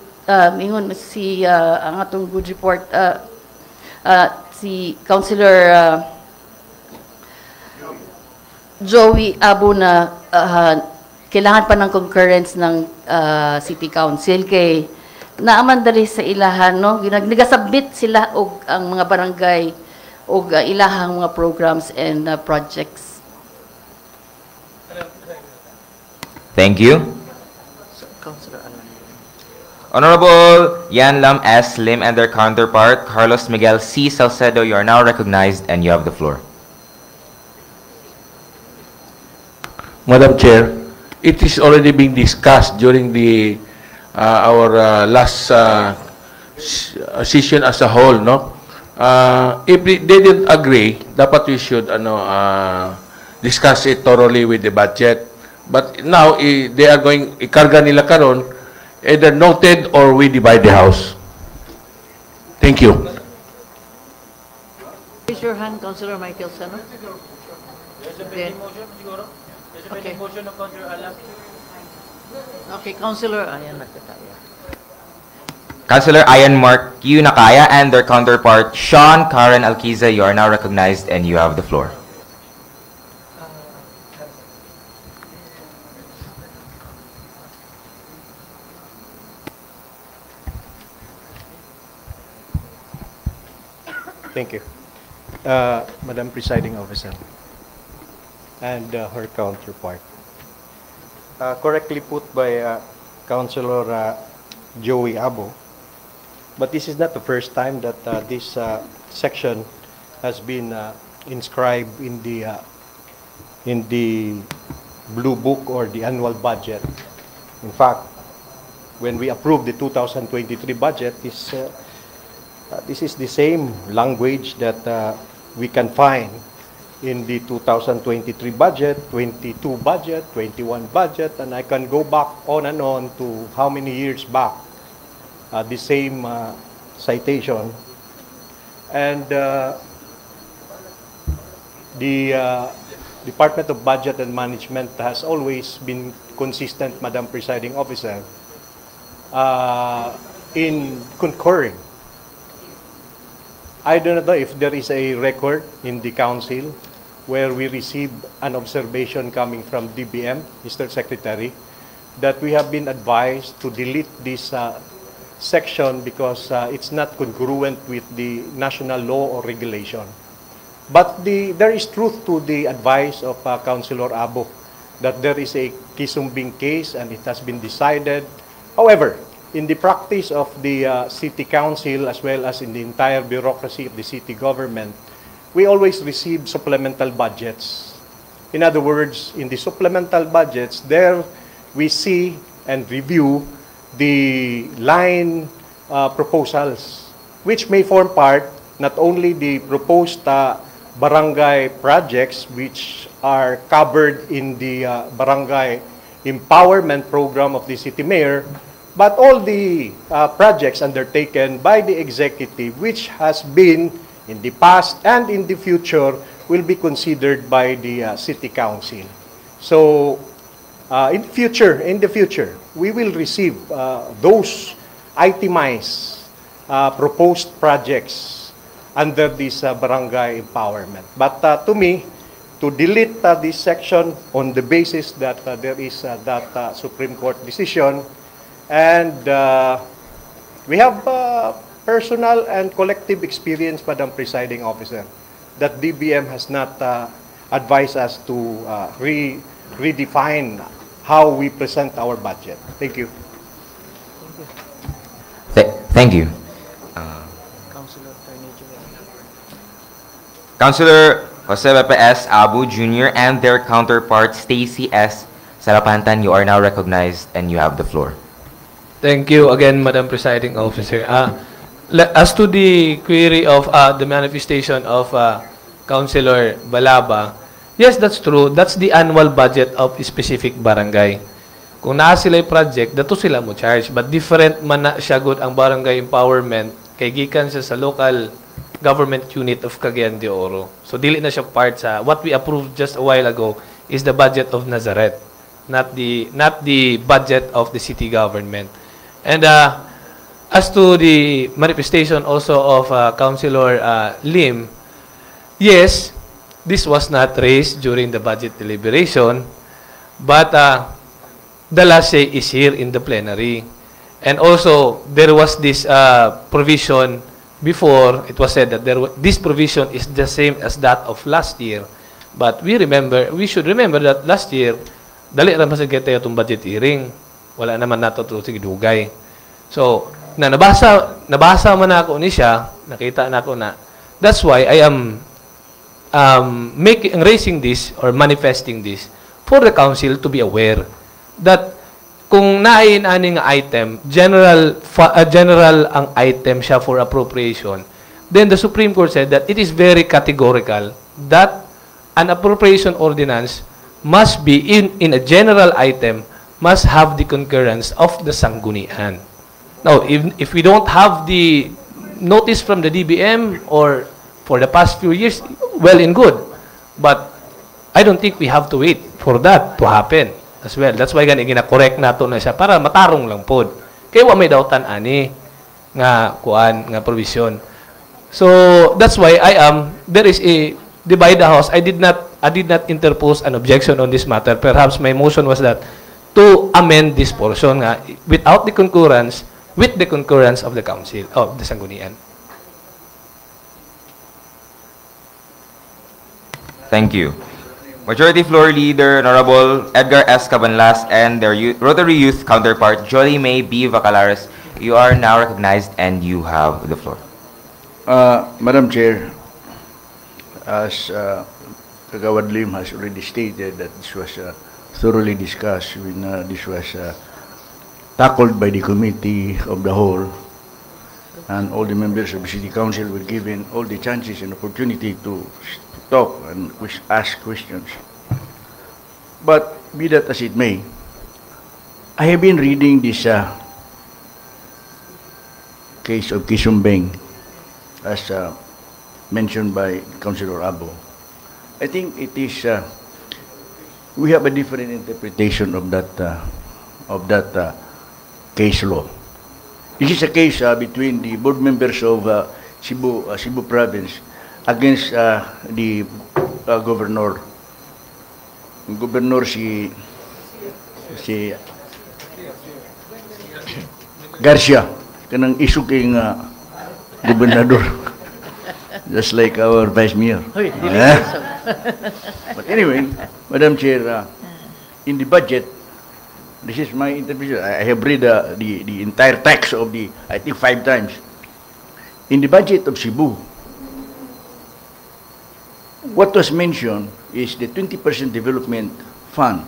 ingon si ang atong good report si Councilor Joey Abu na kailangan pa ng concurrence ng City Council kay naaman dali sa ilahan no nagasabit sila og ang mga barangay og ilahang mga programs and projects. Thank you. Honorable Yan Lam S. Lim and their counterpart, Carlos Miguel C. Salcedo, you are now recognized and you have the floor. Madam Chair, it is already being discussed during the our last session as a whole, no? If they didn't agree, dapat we should discuss it thoroughly with the budget. But now they are going ikarga nila karon, either noted or we divide the house. Thank you. Raise your hand, Councilor Michael Sano. Okay. Okay. Okay, Councilor, ayan nagtataya. Councilor Ian Mark Q. Nakaya and their counterpart, Sean Karen Alquiza, you are now recognized and you have the floor. Thank you. Madam Presiding Officer and her counterpart. Correctly put by Councilor Joey Abo, but this is not the first time that this section has been inscribed in the Blue Book or the annual budget. In fact, when we approved the 2023 budget, this is the same language that we can find in the 2023 budget, 22 budget, 21 budget, and I can go back on and on to how many years back, the same citation. And the Department of Budget and Management has always been consistent, Madam Presiding Officer, in concurring. I don't know if there is a record in the council where we receive an observation coming from DBM, Mr. Secretary, that we have been advised to delete this section because it's not congruent with the national law or regulation. But there is truth to the advice of Councilor Abo that there is a Kisumbing case and it has been decided. However, in the practice of the city council as well as in the entire bureaucracy of the city government, we always receive supplemental budgets. In other words, in the supplemental budgets, there we see and review the line proposals, which may form part not only the proposed barangay projects which are covered in the barangay empowerment program of the city mayor, but all the projects undertaken by the executive which has been in the past and in the future will be considered by the city council. So in the future, we will receive those itemized proposed projects under this barangay empowerment. But to me, to delete this section on the basis that there is that Supreme Court decision, and we have personal and collective experience, Madam Presiding Officer, that DBM has not advised us to redefine how we present our budget. Thank you. Thank you. Councilor Jose Pepe S. Abu Jr. and their counterpart Stacy S. Salapantan, you are now recognized and you have the floor. Thank you again, Madam Presiding Officer. As to the query of the manifestation of Councilor Balaba, yes, that's true. That's the annual budget of a specific barangay. Kung naa sila project, dato sila mo charge. But different man na siya good ang barangay empowerment kay gikan siya sa local government unit of Cagayan de Oro. So dili na siya part sa what we approved just a while ago is the budget of Nazareth, not the budget of the city government. And as to the manifestation also of Councilor Lim, yes, this was not raised during the budget deliberation, but the last say is here in the plenary. And also, there was this provision before. It was said that this provision is the same as that of last year. But we should remember that last year, dali naman sa gete itong budget hearing. Wala naman nato ito sa gidugay. So, nabasa man ako ni siya, nakita na ako na. That's why I am raising this or manifesting this for the council to be aware that kung nain aning item, general ang item siya for appropriation, then the Supreme Court said that it is very categorical that an appropriation ordinance must be in a general item must have the concurrence of the sanggunian. Now, if we don't have the notice from the DBM or for the past few years, well and good. But I don't think we have to wait for that to happen as well. That's why gina-correct nato na siya para matarong lang pod. Kaya wa may dautan ani nga provision. So that's why there is a divide the house. I did not interpose an objection on this matter. Perhaps my motion was that to amend this portion with the concurrence of the council of the sanggunian. Thank you. Majority Floor Leader, Honorable Edgar S. Cabanlas and their Rotary Youth counterpart, Jolie May B. Vacalares, you are now recognized and you have the floor. Madam Chair, as Kagawad Lim has already stated that this was thoroughly discussed when this was tackled by the Committee of the Whole, and all the members of the City Council were given all the chances and opportunity to talk and ask questions. But be that as it may, I have been reading this case of Kisumbing as mentioned by Councilor Abo. I think it is we have a different interpretation of that case law. This is a case between the board members of Cebu Province against the governor. Governor si Garcia, kanang isu kay gobernador. Just like our vice mayor. But anyway, Madam Chair, in the budget, this is my interpretation. I have read the entire text of the, I think 5 times. In the budget of Cebu, what was mentioned is the 20% development fund.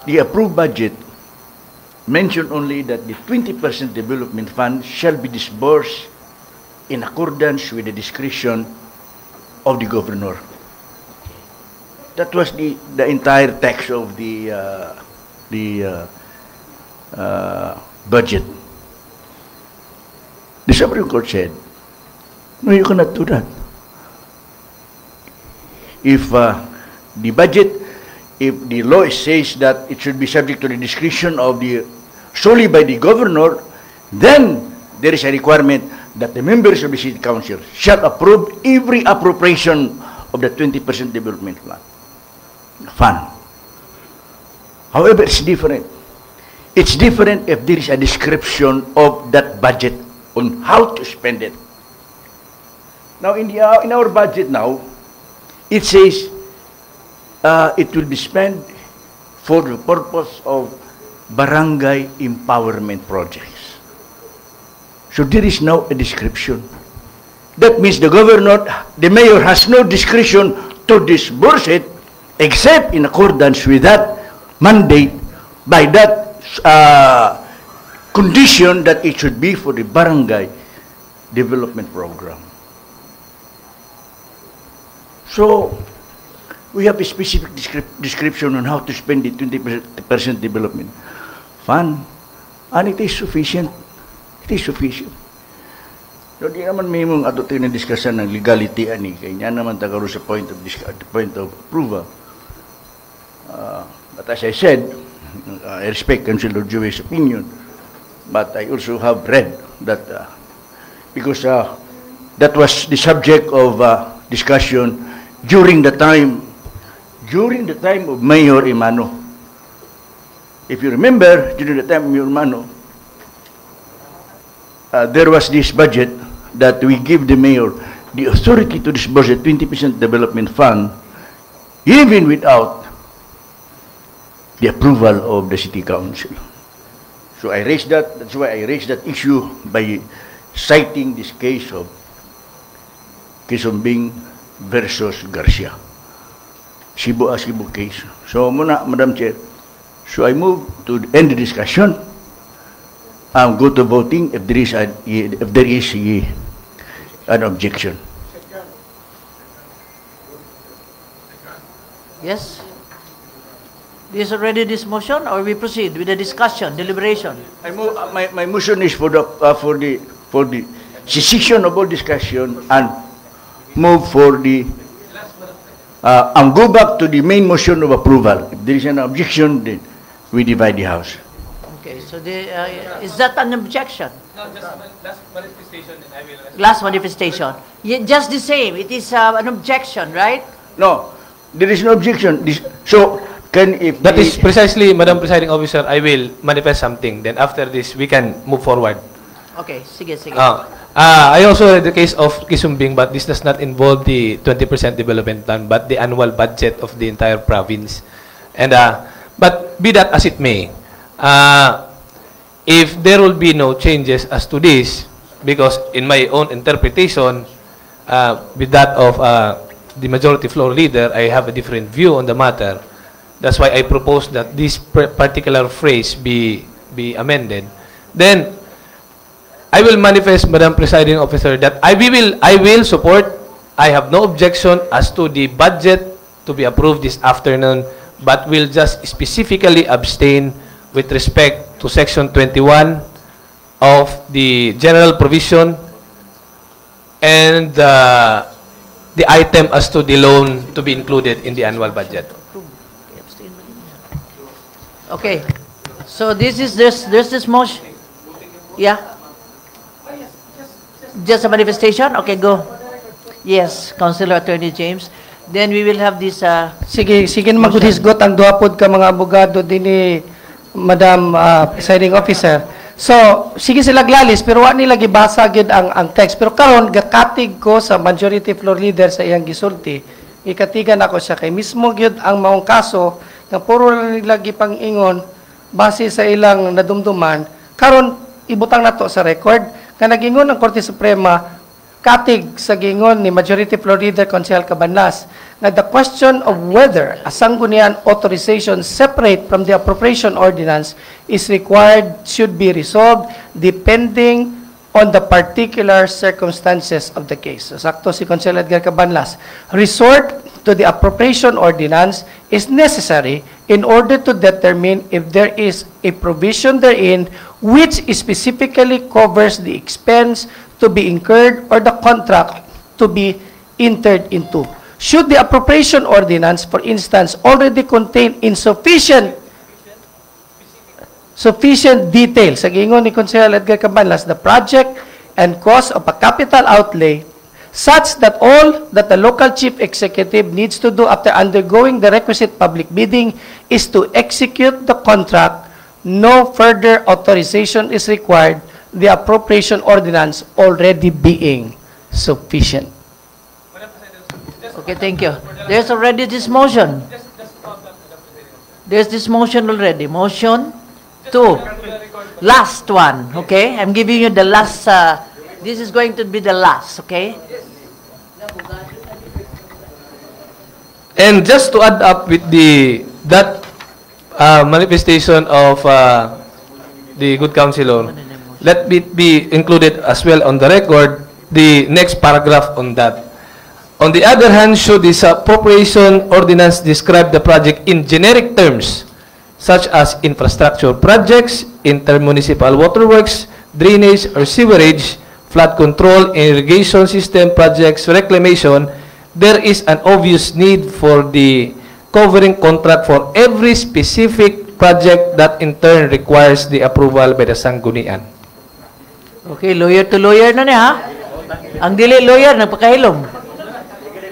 The approved budget mentioned only that the 20% development fund shall be disbursed in accordance with the discretion of the governor. That was the entire text of the budget. The Supreme Court said, no, you cannot do that. If the budget, if the law says that it should be subject to the discretion of solely by the governor, then there is a requirement that the members of the city council shall approve every appropriation of the 20% development fund. However, it's different. It's different if there is a description of that budget on how to spend it. Now, in our budget now, it says it will be spent for the purpose of barangay empowerment projects. So there is now a description. That means the governor, the mayor has no discretion to disburse it except in accordance with that mandate by that condition that it should be for the barangay development program. So we have a specific description on how to spend the 20% development fund, and it is sufficient. It is sufficient. So di naman may mong ato tayo na-discussan ng legality ani, kaya niya naman tagaro sa point of approval. But as I said, I respect Councilor Joey's opinion, but I also have read that because that was the subject of discussion during the time of Mayor Emano. If you remember, during the time of Mayor Emano, there was this budget that we give the mayor the authority to disburse a 20% development fund even without the approval of the city council. So I raised that, that's why I raised that issue by citing this case of Quisumbing versus Garcia. Cebu case. So muna, Madam Chair, so I move to end the discussion. Go to voting if there is an objection. Yes? Is already this motion, or we proceed with the discussion, deliberation? I move, my motion is for the cessation of all discussion and move for the and go back to the main motion of approval. If there is an objection, then we divide the House. Okay, so is that an objection? No, just last manifestation, and I will... Last manifestation. Just the same, it is an objection, right? No, there is no objection. So, that is precisely, Madam Presiding Officer, I will manifest something. Then after this, we can move forward. Okay, sige. I also read the case of Quisumbing, but this does not involve the 20% development plan, but the annual budget of the entire province. And but be that as it may, if there will be no changes as to this, because in my own interpretation, with that of the majority floor leader, I have a different view on the matter. That's why I propose that this particular phrase be amended. Then, I will manifest, Madam Presiding Officer, that I will support. I have no objection as to the budget to be approved this afternoon, but will just specifically abstain with respect to Section 21 of the general provision and the item as to the loan to be included in the annual budget. Okay, so there's this motion. Yeah? Just a manifestation? Okay, go. Yes, Councilor Attorney James. Then we will have this... Sige magudhisgot ang duapod ka mga abogado din ni Madam Presiding Officer. So, sige sila glalis, pero wa nila gibasa gid ang text. Pero karon gakatig ko sa majority floor leader sa iyang gisulti ikatigan ako siya kay mismo gyud ang maong kaso nga puro lang nila gipang-ingon base sa ilang nadumduman karon ibutang nato sa record nga nagingon ang Korte Suprema katig sa gingon ni Majority Floor Leader Consejal Cabanlas nga the question of whether a sanggunian authorization separate from the appropriation ordinance is required should be resolved depending on the particular circumstances of the case. So, sakto si Consejal Edgar Cabanlas. Resort to the appropriation ordinance is necessary in order to determine if there is a provision therein which specifically covers the expense to be incurred or the contract to be entered into. Should the appropriation ordinance, for instance, already contain insufficient detail sa giingon ni Consejal Edgar Cabanlas, the project and cost of a capital outlay such that all that the local chief executive needs to do after undergoing the requisite public bidding is to execute the contract. No further authorization is required, the appropriation ordinance already being sufficient. Okay, thank you. There's already this motion. There's this motion already. Motion 2. Last one, okay? I'm giving you the last, this is going to be the last, okay? And just to add up with that manifestation of the good councilor, let it be included as well on the record, the next paragraph on that. On the other hand, should this appropriation ordinance describe the project in generic terms, such as infrastructure projects, intermunicipal waterworks, drainage or sewerage, flood control, irrigation system projects, reclamation, there is an obvious need for the covering contract for every specific project that in turn requires the approval by the sanggunian. Okay, lawyer to lawyer na niya, ha? Ang dili lawyer, nagpakahilom.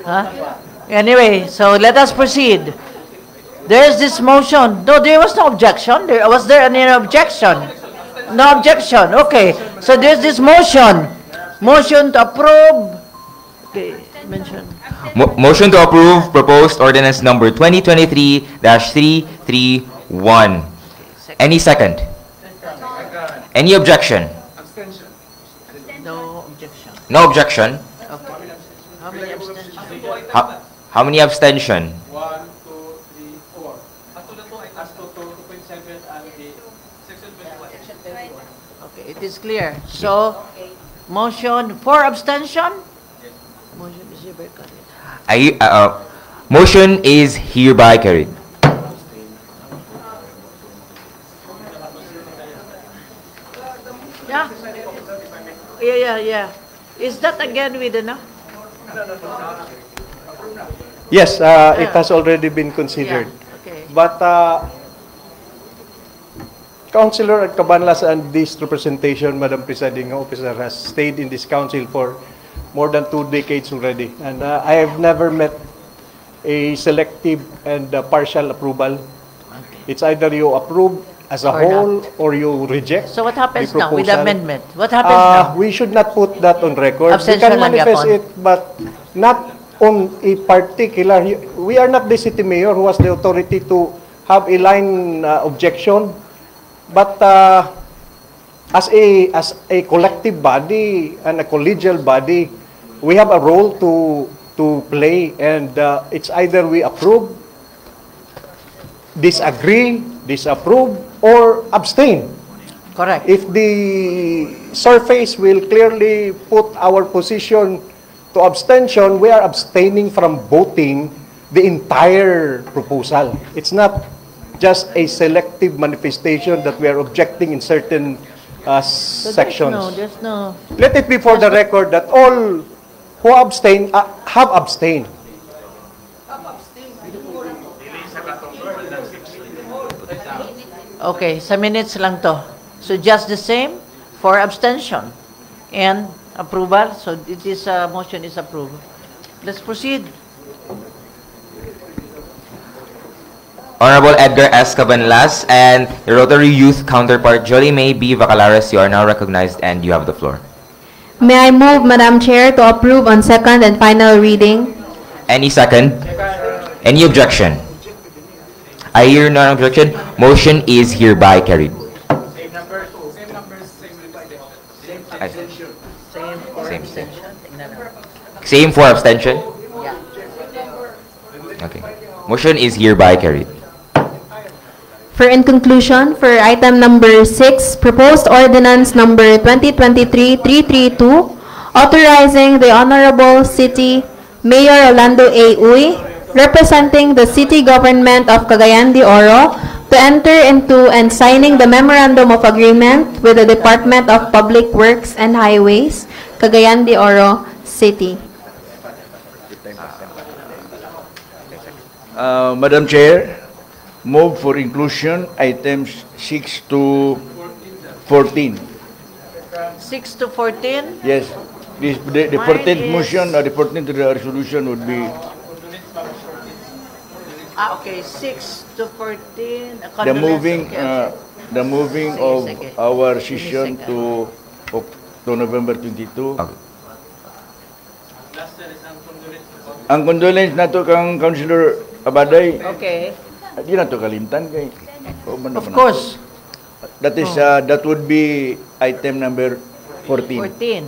Huh? Anyway, so let us proceed. There is this motion. No, there was no objection. Was there any objection? No objection. Okay. So there's this motion. Motion to approve. Okay. Mention. Motion to approve proposed ordinance number 2023-331. Any second? Any objection? No objection. No objection. Okay. How many abstentions? How many abstention? 1, 2, 3, 4. As to the 2, I asked to 2.7 and the section 21. Okay, it is clear. So, motion for abstention? Motion is hereby carried. Motion is hereby carried. Yeah. Is that again with ano? Yes, it has already been considered. Yeah, okay. But Councilor Cabanlas and this representation, Madam Presiding Officer, has stayed in this council for more than 2 decades already. And I have never met a selective and partial approval. Okay. It's either you approve as a whole or you reject. So what happens the now with proposal. the amendment? What happens now? We should not put that on record. Abstention We can lang manifest yapon. it, but not on a particular. We are not the city mayor who has the authority to have a line objection, but as a collective body and a collegial body, we have a role to play, and it's either we approve, disagree, disapprove, or abstain. Correct. If the surface will clearly put our position to abstention, we are abstaining from voting the entire proposal. It's not just a selective manifestation that we are objecting in certain sections. There's no. Let it be for the record that all who abstain have abstained. Okay, sa minutes lang to. So just the same for abstention and approval. So it is motion is approved. Let's proceed. Honorable Edgar S. Cabanlas and the Rotary Youth counterpart Jolie May B. Bacalares, you are now recognized and you have the floor. May I move, Madam Chair, to approve on second and final reading Any second? Any objection? I hear none objection. Motion is hereby carried. Same. Same for abstention? Okay. Motion is hereby carried. For in conclusion, for item number 6, proposed ordinance number 2023-332, authorizing the Honorable City Mayor Rolando A. Uy, representing the city government of Cagayan de Oro, to enter into and signing the memorandum of agreement with the Department of Public Works and Highways, Cagayan de Oro City. Madam Chair, move for inclusion items 6 to 14. 6 to 14? Yes. The Mine 14th is- motion or the 14th resolution would be Okay, 6 to 14. the moving Okay. of Sige. our session to November 22. Ang condolence nato kang Councilor Abaday. Okay. Di na to kalimtan kay. Of course. That is that would be item number 14. 14.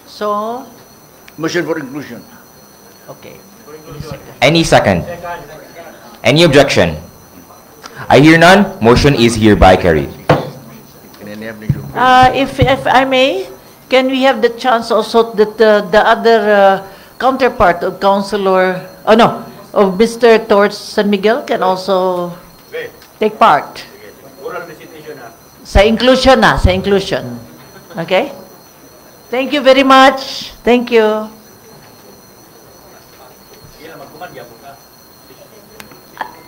So, Motion for inclusion. okay. Any second? Any objection? I hear none. Motion is hereby carried. If I may, can we have the chance also that the other counterpart of Councilor, of Mr. Torres San Miguel can also take part? Sa inclusion. Okay? Thank you very much. Thank you.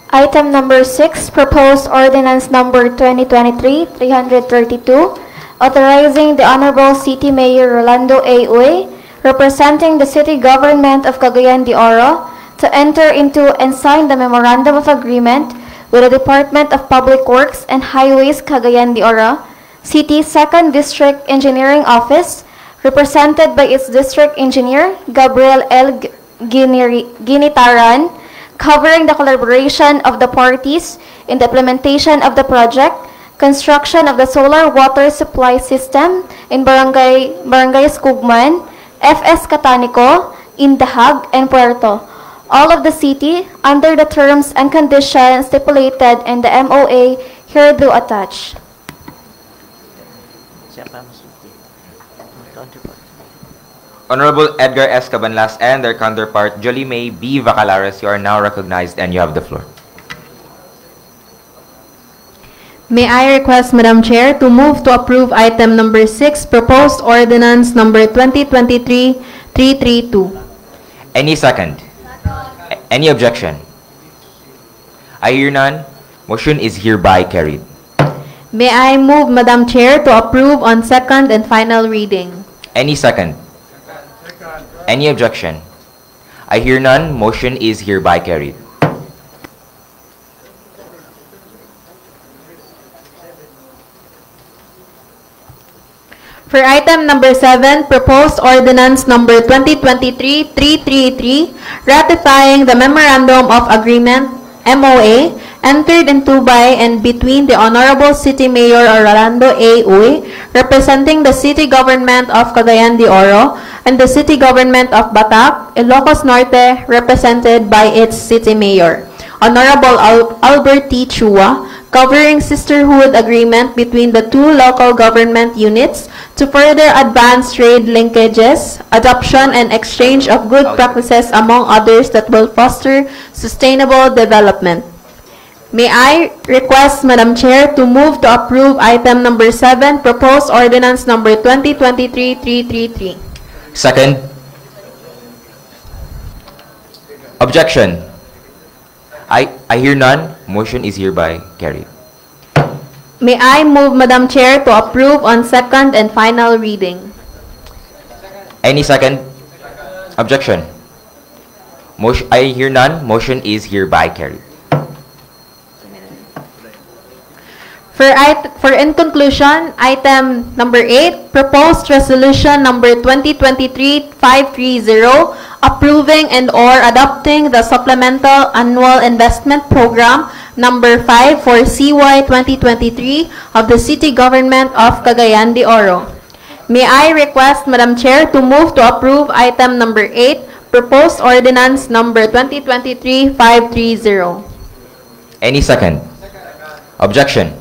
Item number 6, proposed ordinance number 2023-332, authorizing the Honorable City Mayor Rolando A. Uy, representing the city government of Cagayan de Oro, to enter into and sign the memorandum of agreement with the Department of Public Works and Highways Cagayan de Oro, City 2nd District Engineering Office, represented by its District Engineer, Gabriel L. Ginitaran, covering the collaboration of the parties in the implementation of the project, construction of the solar water supply system in Barangay Escugman, FS Catanico, Indahag, and Puerto, all of the city under the terms and conditions stipulated in the MOA hereundo attached. Honorable Edgar S. Cabanlas and their counterpart, Jolie May B. Bacalares, you are now recognized and you have the floor. May I request, Madam Chair, to move to approve item number 6, proposed ordinance number 2023-332. Any second? Any objection? I hear none. Motion is hereby carried. May I move, Madam Chair, to approve on second and final reading. Any second? Any objection? I hear none. Motion is hereby carried. For item number 7, proposed ordinance number 2023-333, ratifying the Memorandum of Agreement, MOA, entered into by and between the Honorable City Mayor Rolando A. Uy, representing the City Government of Cagayan de Oro, and the City Government of Batac, Ilocos Norte, represented by its City Mayor, Honorable Albert T. Chua, covering sisterhood agreement between the two local government units to further advance trade linkages, adoption and exchange of good practices, among others, that will foster sustainable development. May I request, Madam Chair, to move to approve item number 7, proposed ordinance number 2023-333. Second. Objection. I hear none. Motion is hereby carried. May I move, Madam Chair, to approve on second and final reading. Any second? Objection. I hear none. Motion is hereby carried. For in conclusion, item number 8, proposed resolution number 2023-530, approving and or adopting the Supplemental Annual Investment Program number 5 for CY 2023 of the City Government of Cagayan de Oro. May I request, Madam Chair, to move to approve item number 8, proposed ordinance number 2023-530. Any second? Objection?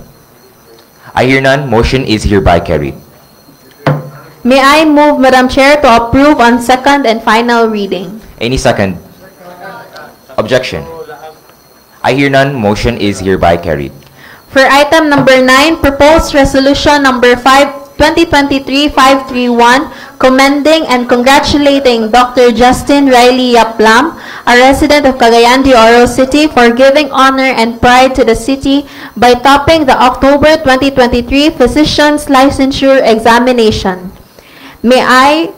I hear none. Motion is hereby carried. May I move, Madam Chair, to approve on second and final reading. Any second? Objection? I hear none. Motion is hereby carried. For item number 9, proposed resolution number 2023-531, commending and congratulating Dr. Justin Riley Yaplam, a resident of Cagayan de Oro City, for giving honor and pride to the city by topping the October 2023 Physician's Licensure Examination. May I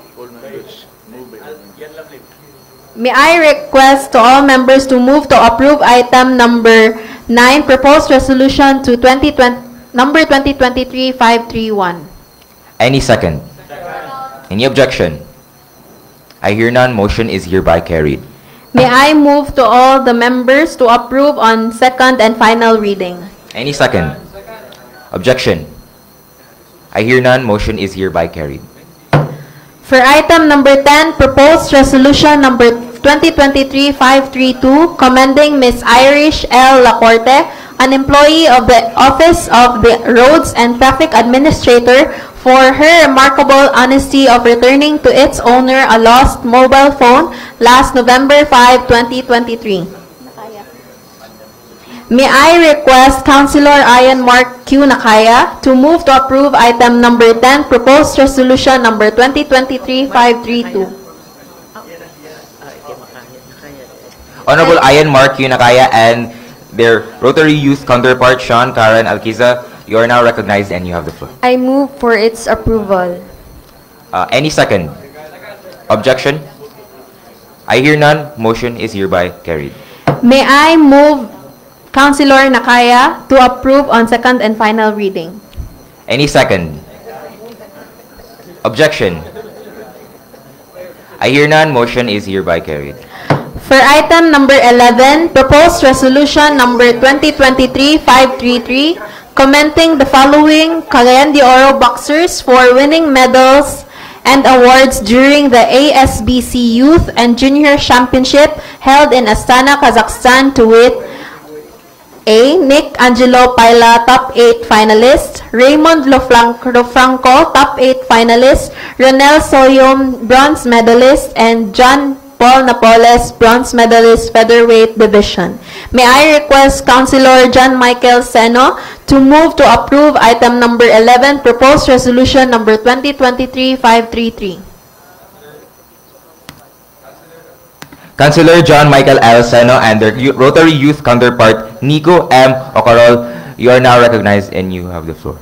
request to all members to move to approve item number 9, proposed resolution to number 2023-531. Any second? Any objection? I hear none. Motion is hereby carried. May I move to all the members to approve on second and final reading. Any second? Objection? I hear none. Motion is hereby carried. For item number 10, proposed resolution number 2023-532, commending Ms. Irish L. Lacorte, an employee of the Office of the Roads and Traffic Administrator, for her remarkable honesty of returning to its owner a lost mobile phone last November 5, 2023. May I request Councilor Ian Mark Q. Nakaya to move to approve item number 10, proposed resolution number 2023-532. Honorable Ian Mark Yunakaya and their Rotary Youth counterpart, Sean Karen Alquiza, you are now recognized and you have the floor. I move for its approval. Any second? Objection? I hear none. Motion is hereby carried. May I move Councilor Nakaya to approve on second and final reading. Any second? Objection? I hear none. Motion is hereby carried. For item number 11, proposed resolution number 2023-533, commenting the following Cagayan de Oro boxers for winning medals and awards during the ASBC Youth and Junior Championship held in Astana, Kazakhstan, to wit: A. Nick Angelo Paila, top 8 finalist; Raymond Lofranco, top 8 finalist; Ronel Soyom, bronze medalist; and John Paul Napoles, bronze medalist, featherweight division. May I request Councilor John Michael Seno to move to approve item number 11, proposed resolution number 2023-533. Councilor John Michael L. Seno and their Rotary Youth counterpart, Nico M. Ocarol, you are now recognized and you have the floor.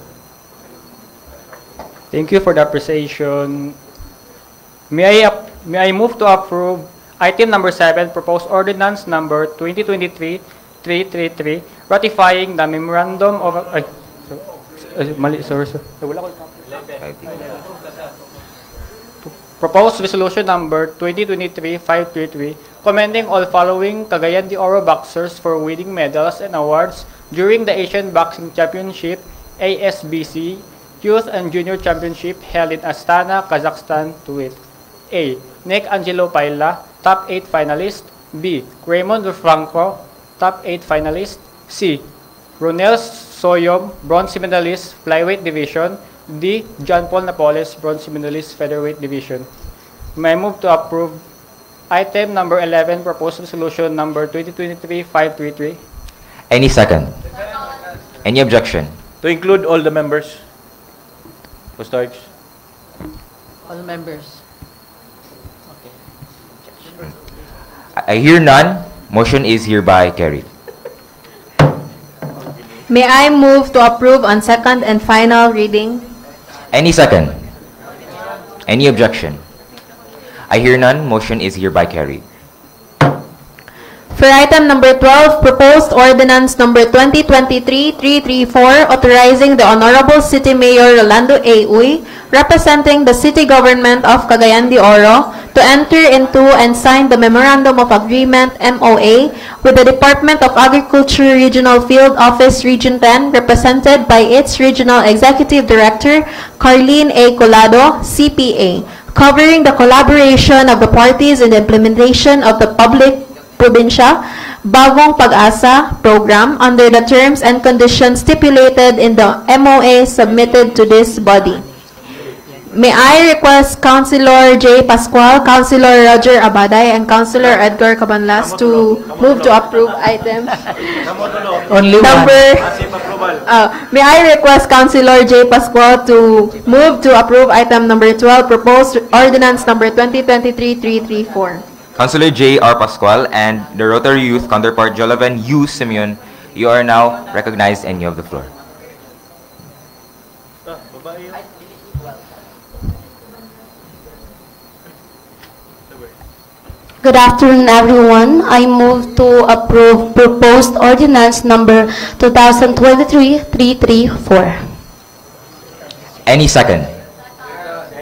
Thank you for the appreciation. May I move to approve item number 7, proposed ordinance number 2023-333, ratifying the memorandum of proposed resolution number 2023-533, commending all following Cagayan de Oro boxers for winning medals and awards during the Asian Boxing Championship, ASBC Youth and Junior Championship held in Astana, Kazakhstan, to wit: A. Nick Angelo Paila, top 8 finalist; B. Raymond Franco, top 8 finalist; C. Ronel Soyom, bronze medalist, flyweight division; D. John Paul Napoles, bronze medalist, featherweight division. May I move to approve item number 11, proposed resolution number 2023-533. Any second? Any objection? To include all the members who starts. All members. I hear none. Motion is hereby carried. May I move to approve on second and final reading? Any second? Any objection? I hear none. Motion is hereby carried. For item number 12, proposed ordinance number 2023-334, authorizing the Honorable City Mayor Rolando A. Uy, representing the City Government of Cagayan de Oro, to enter into and sign the Memorandum of Agreement MOA with the Department of Agriculture Regional Field Office Region 10, represented by its Regional Executive Director, Carlene A. Colado, CPA, covering the collaboration of the parties in the implementation of the Public Probinsya Bagong Pag-asa program under the terms and conditions stipulated in the MOA submitted to this body. May I request Councilor J. Pascual, Councilor Roger Abaday, and Councilor Edgar Cabanlas to move to approve item Only number. May I request Councilor J. Pascual to move to approve item number 12, proposed ordinance number 2023-334. Councilor J. R. Pascual and the Rotary Youth counterpart Jolovan U. Simeon, you are now recognized and you have the floor. Good afternoon, everyone. I move to approve proposed ordinance number 2023-334. Any second?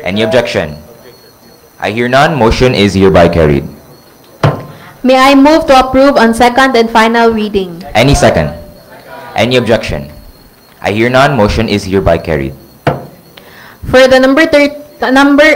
Any objection? I hear none. Motion is hereby carried. May I move to approve on second and final reading? Any second? Any objection? I hear none. Motion is hereby carried. For the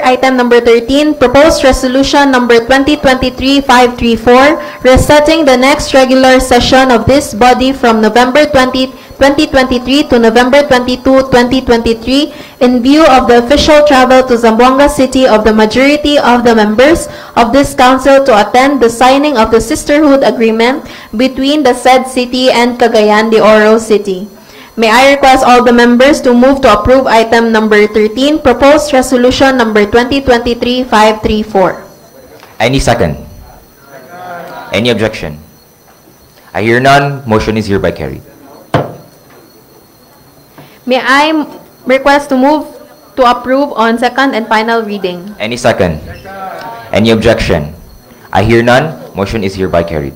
item number 13, proposed resolution number 2023-534, resetting the next regular session of this body from November 20, 2023 to November 22, 2023, in view of the official travel to Zamboanga City of the majority of the members of this council to attend the signing of the sisterhood agreement between the said city and Cagayan de Oro City. May I request all the members to move to approve item number 13, proposed resolution number 2023-534. Any second? Any objection? I hear none. Motion is hereby carried. May I request to move to approve on second and final reading? Any second? Any objection? I hear none. Motion is hereby carried.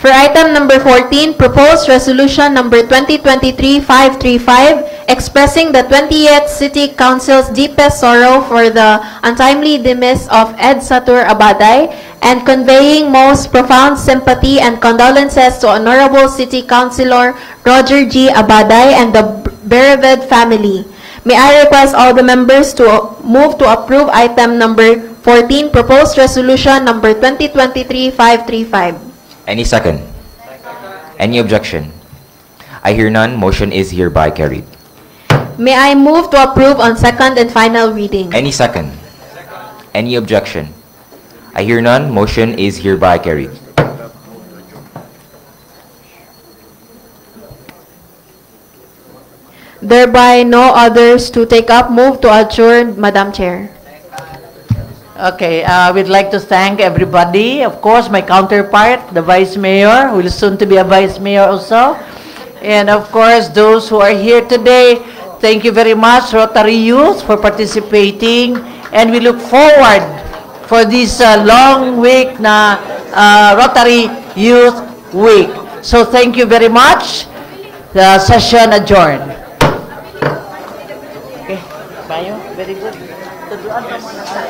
For item number 14, proposed resolution number 2023-535, expressing the 20th City Council's deepest sorrow for the untimely demise of Ed Satur Abaday and conveying most profound sympathy and condolences to Honorable City Councilor Roger G. Abaday and the bereaved family. May I request all the members to move to approve item number 14, proposed resolution number 2023-535. Any second? Any objection? I hear none. Motion is hereby carried. May I move to approve on second and final reading? Any second? Any objection? I hear none. Motion is hereby carried. Thereby, no others to take up. Move to adjourn, Madam Chair. Okay, we'd like to thank everybody. Of course, my counterpart, the Vice Mayor, who will soon to be a Vice Mayor also. And of course, those who are here today, thank you very much, Rotary Youth, for participating. And we look forward for this long week na Rotary Youth Week. So thank you very much. The session adjourned. Okay, Bayo, very good. Tuduan ka muna sa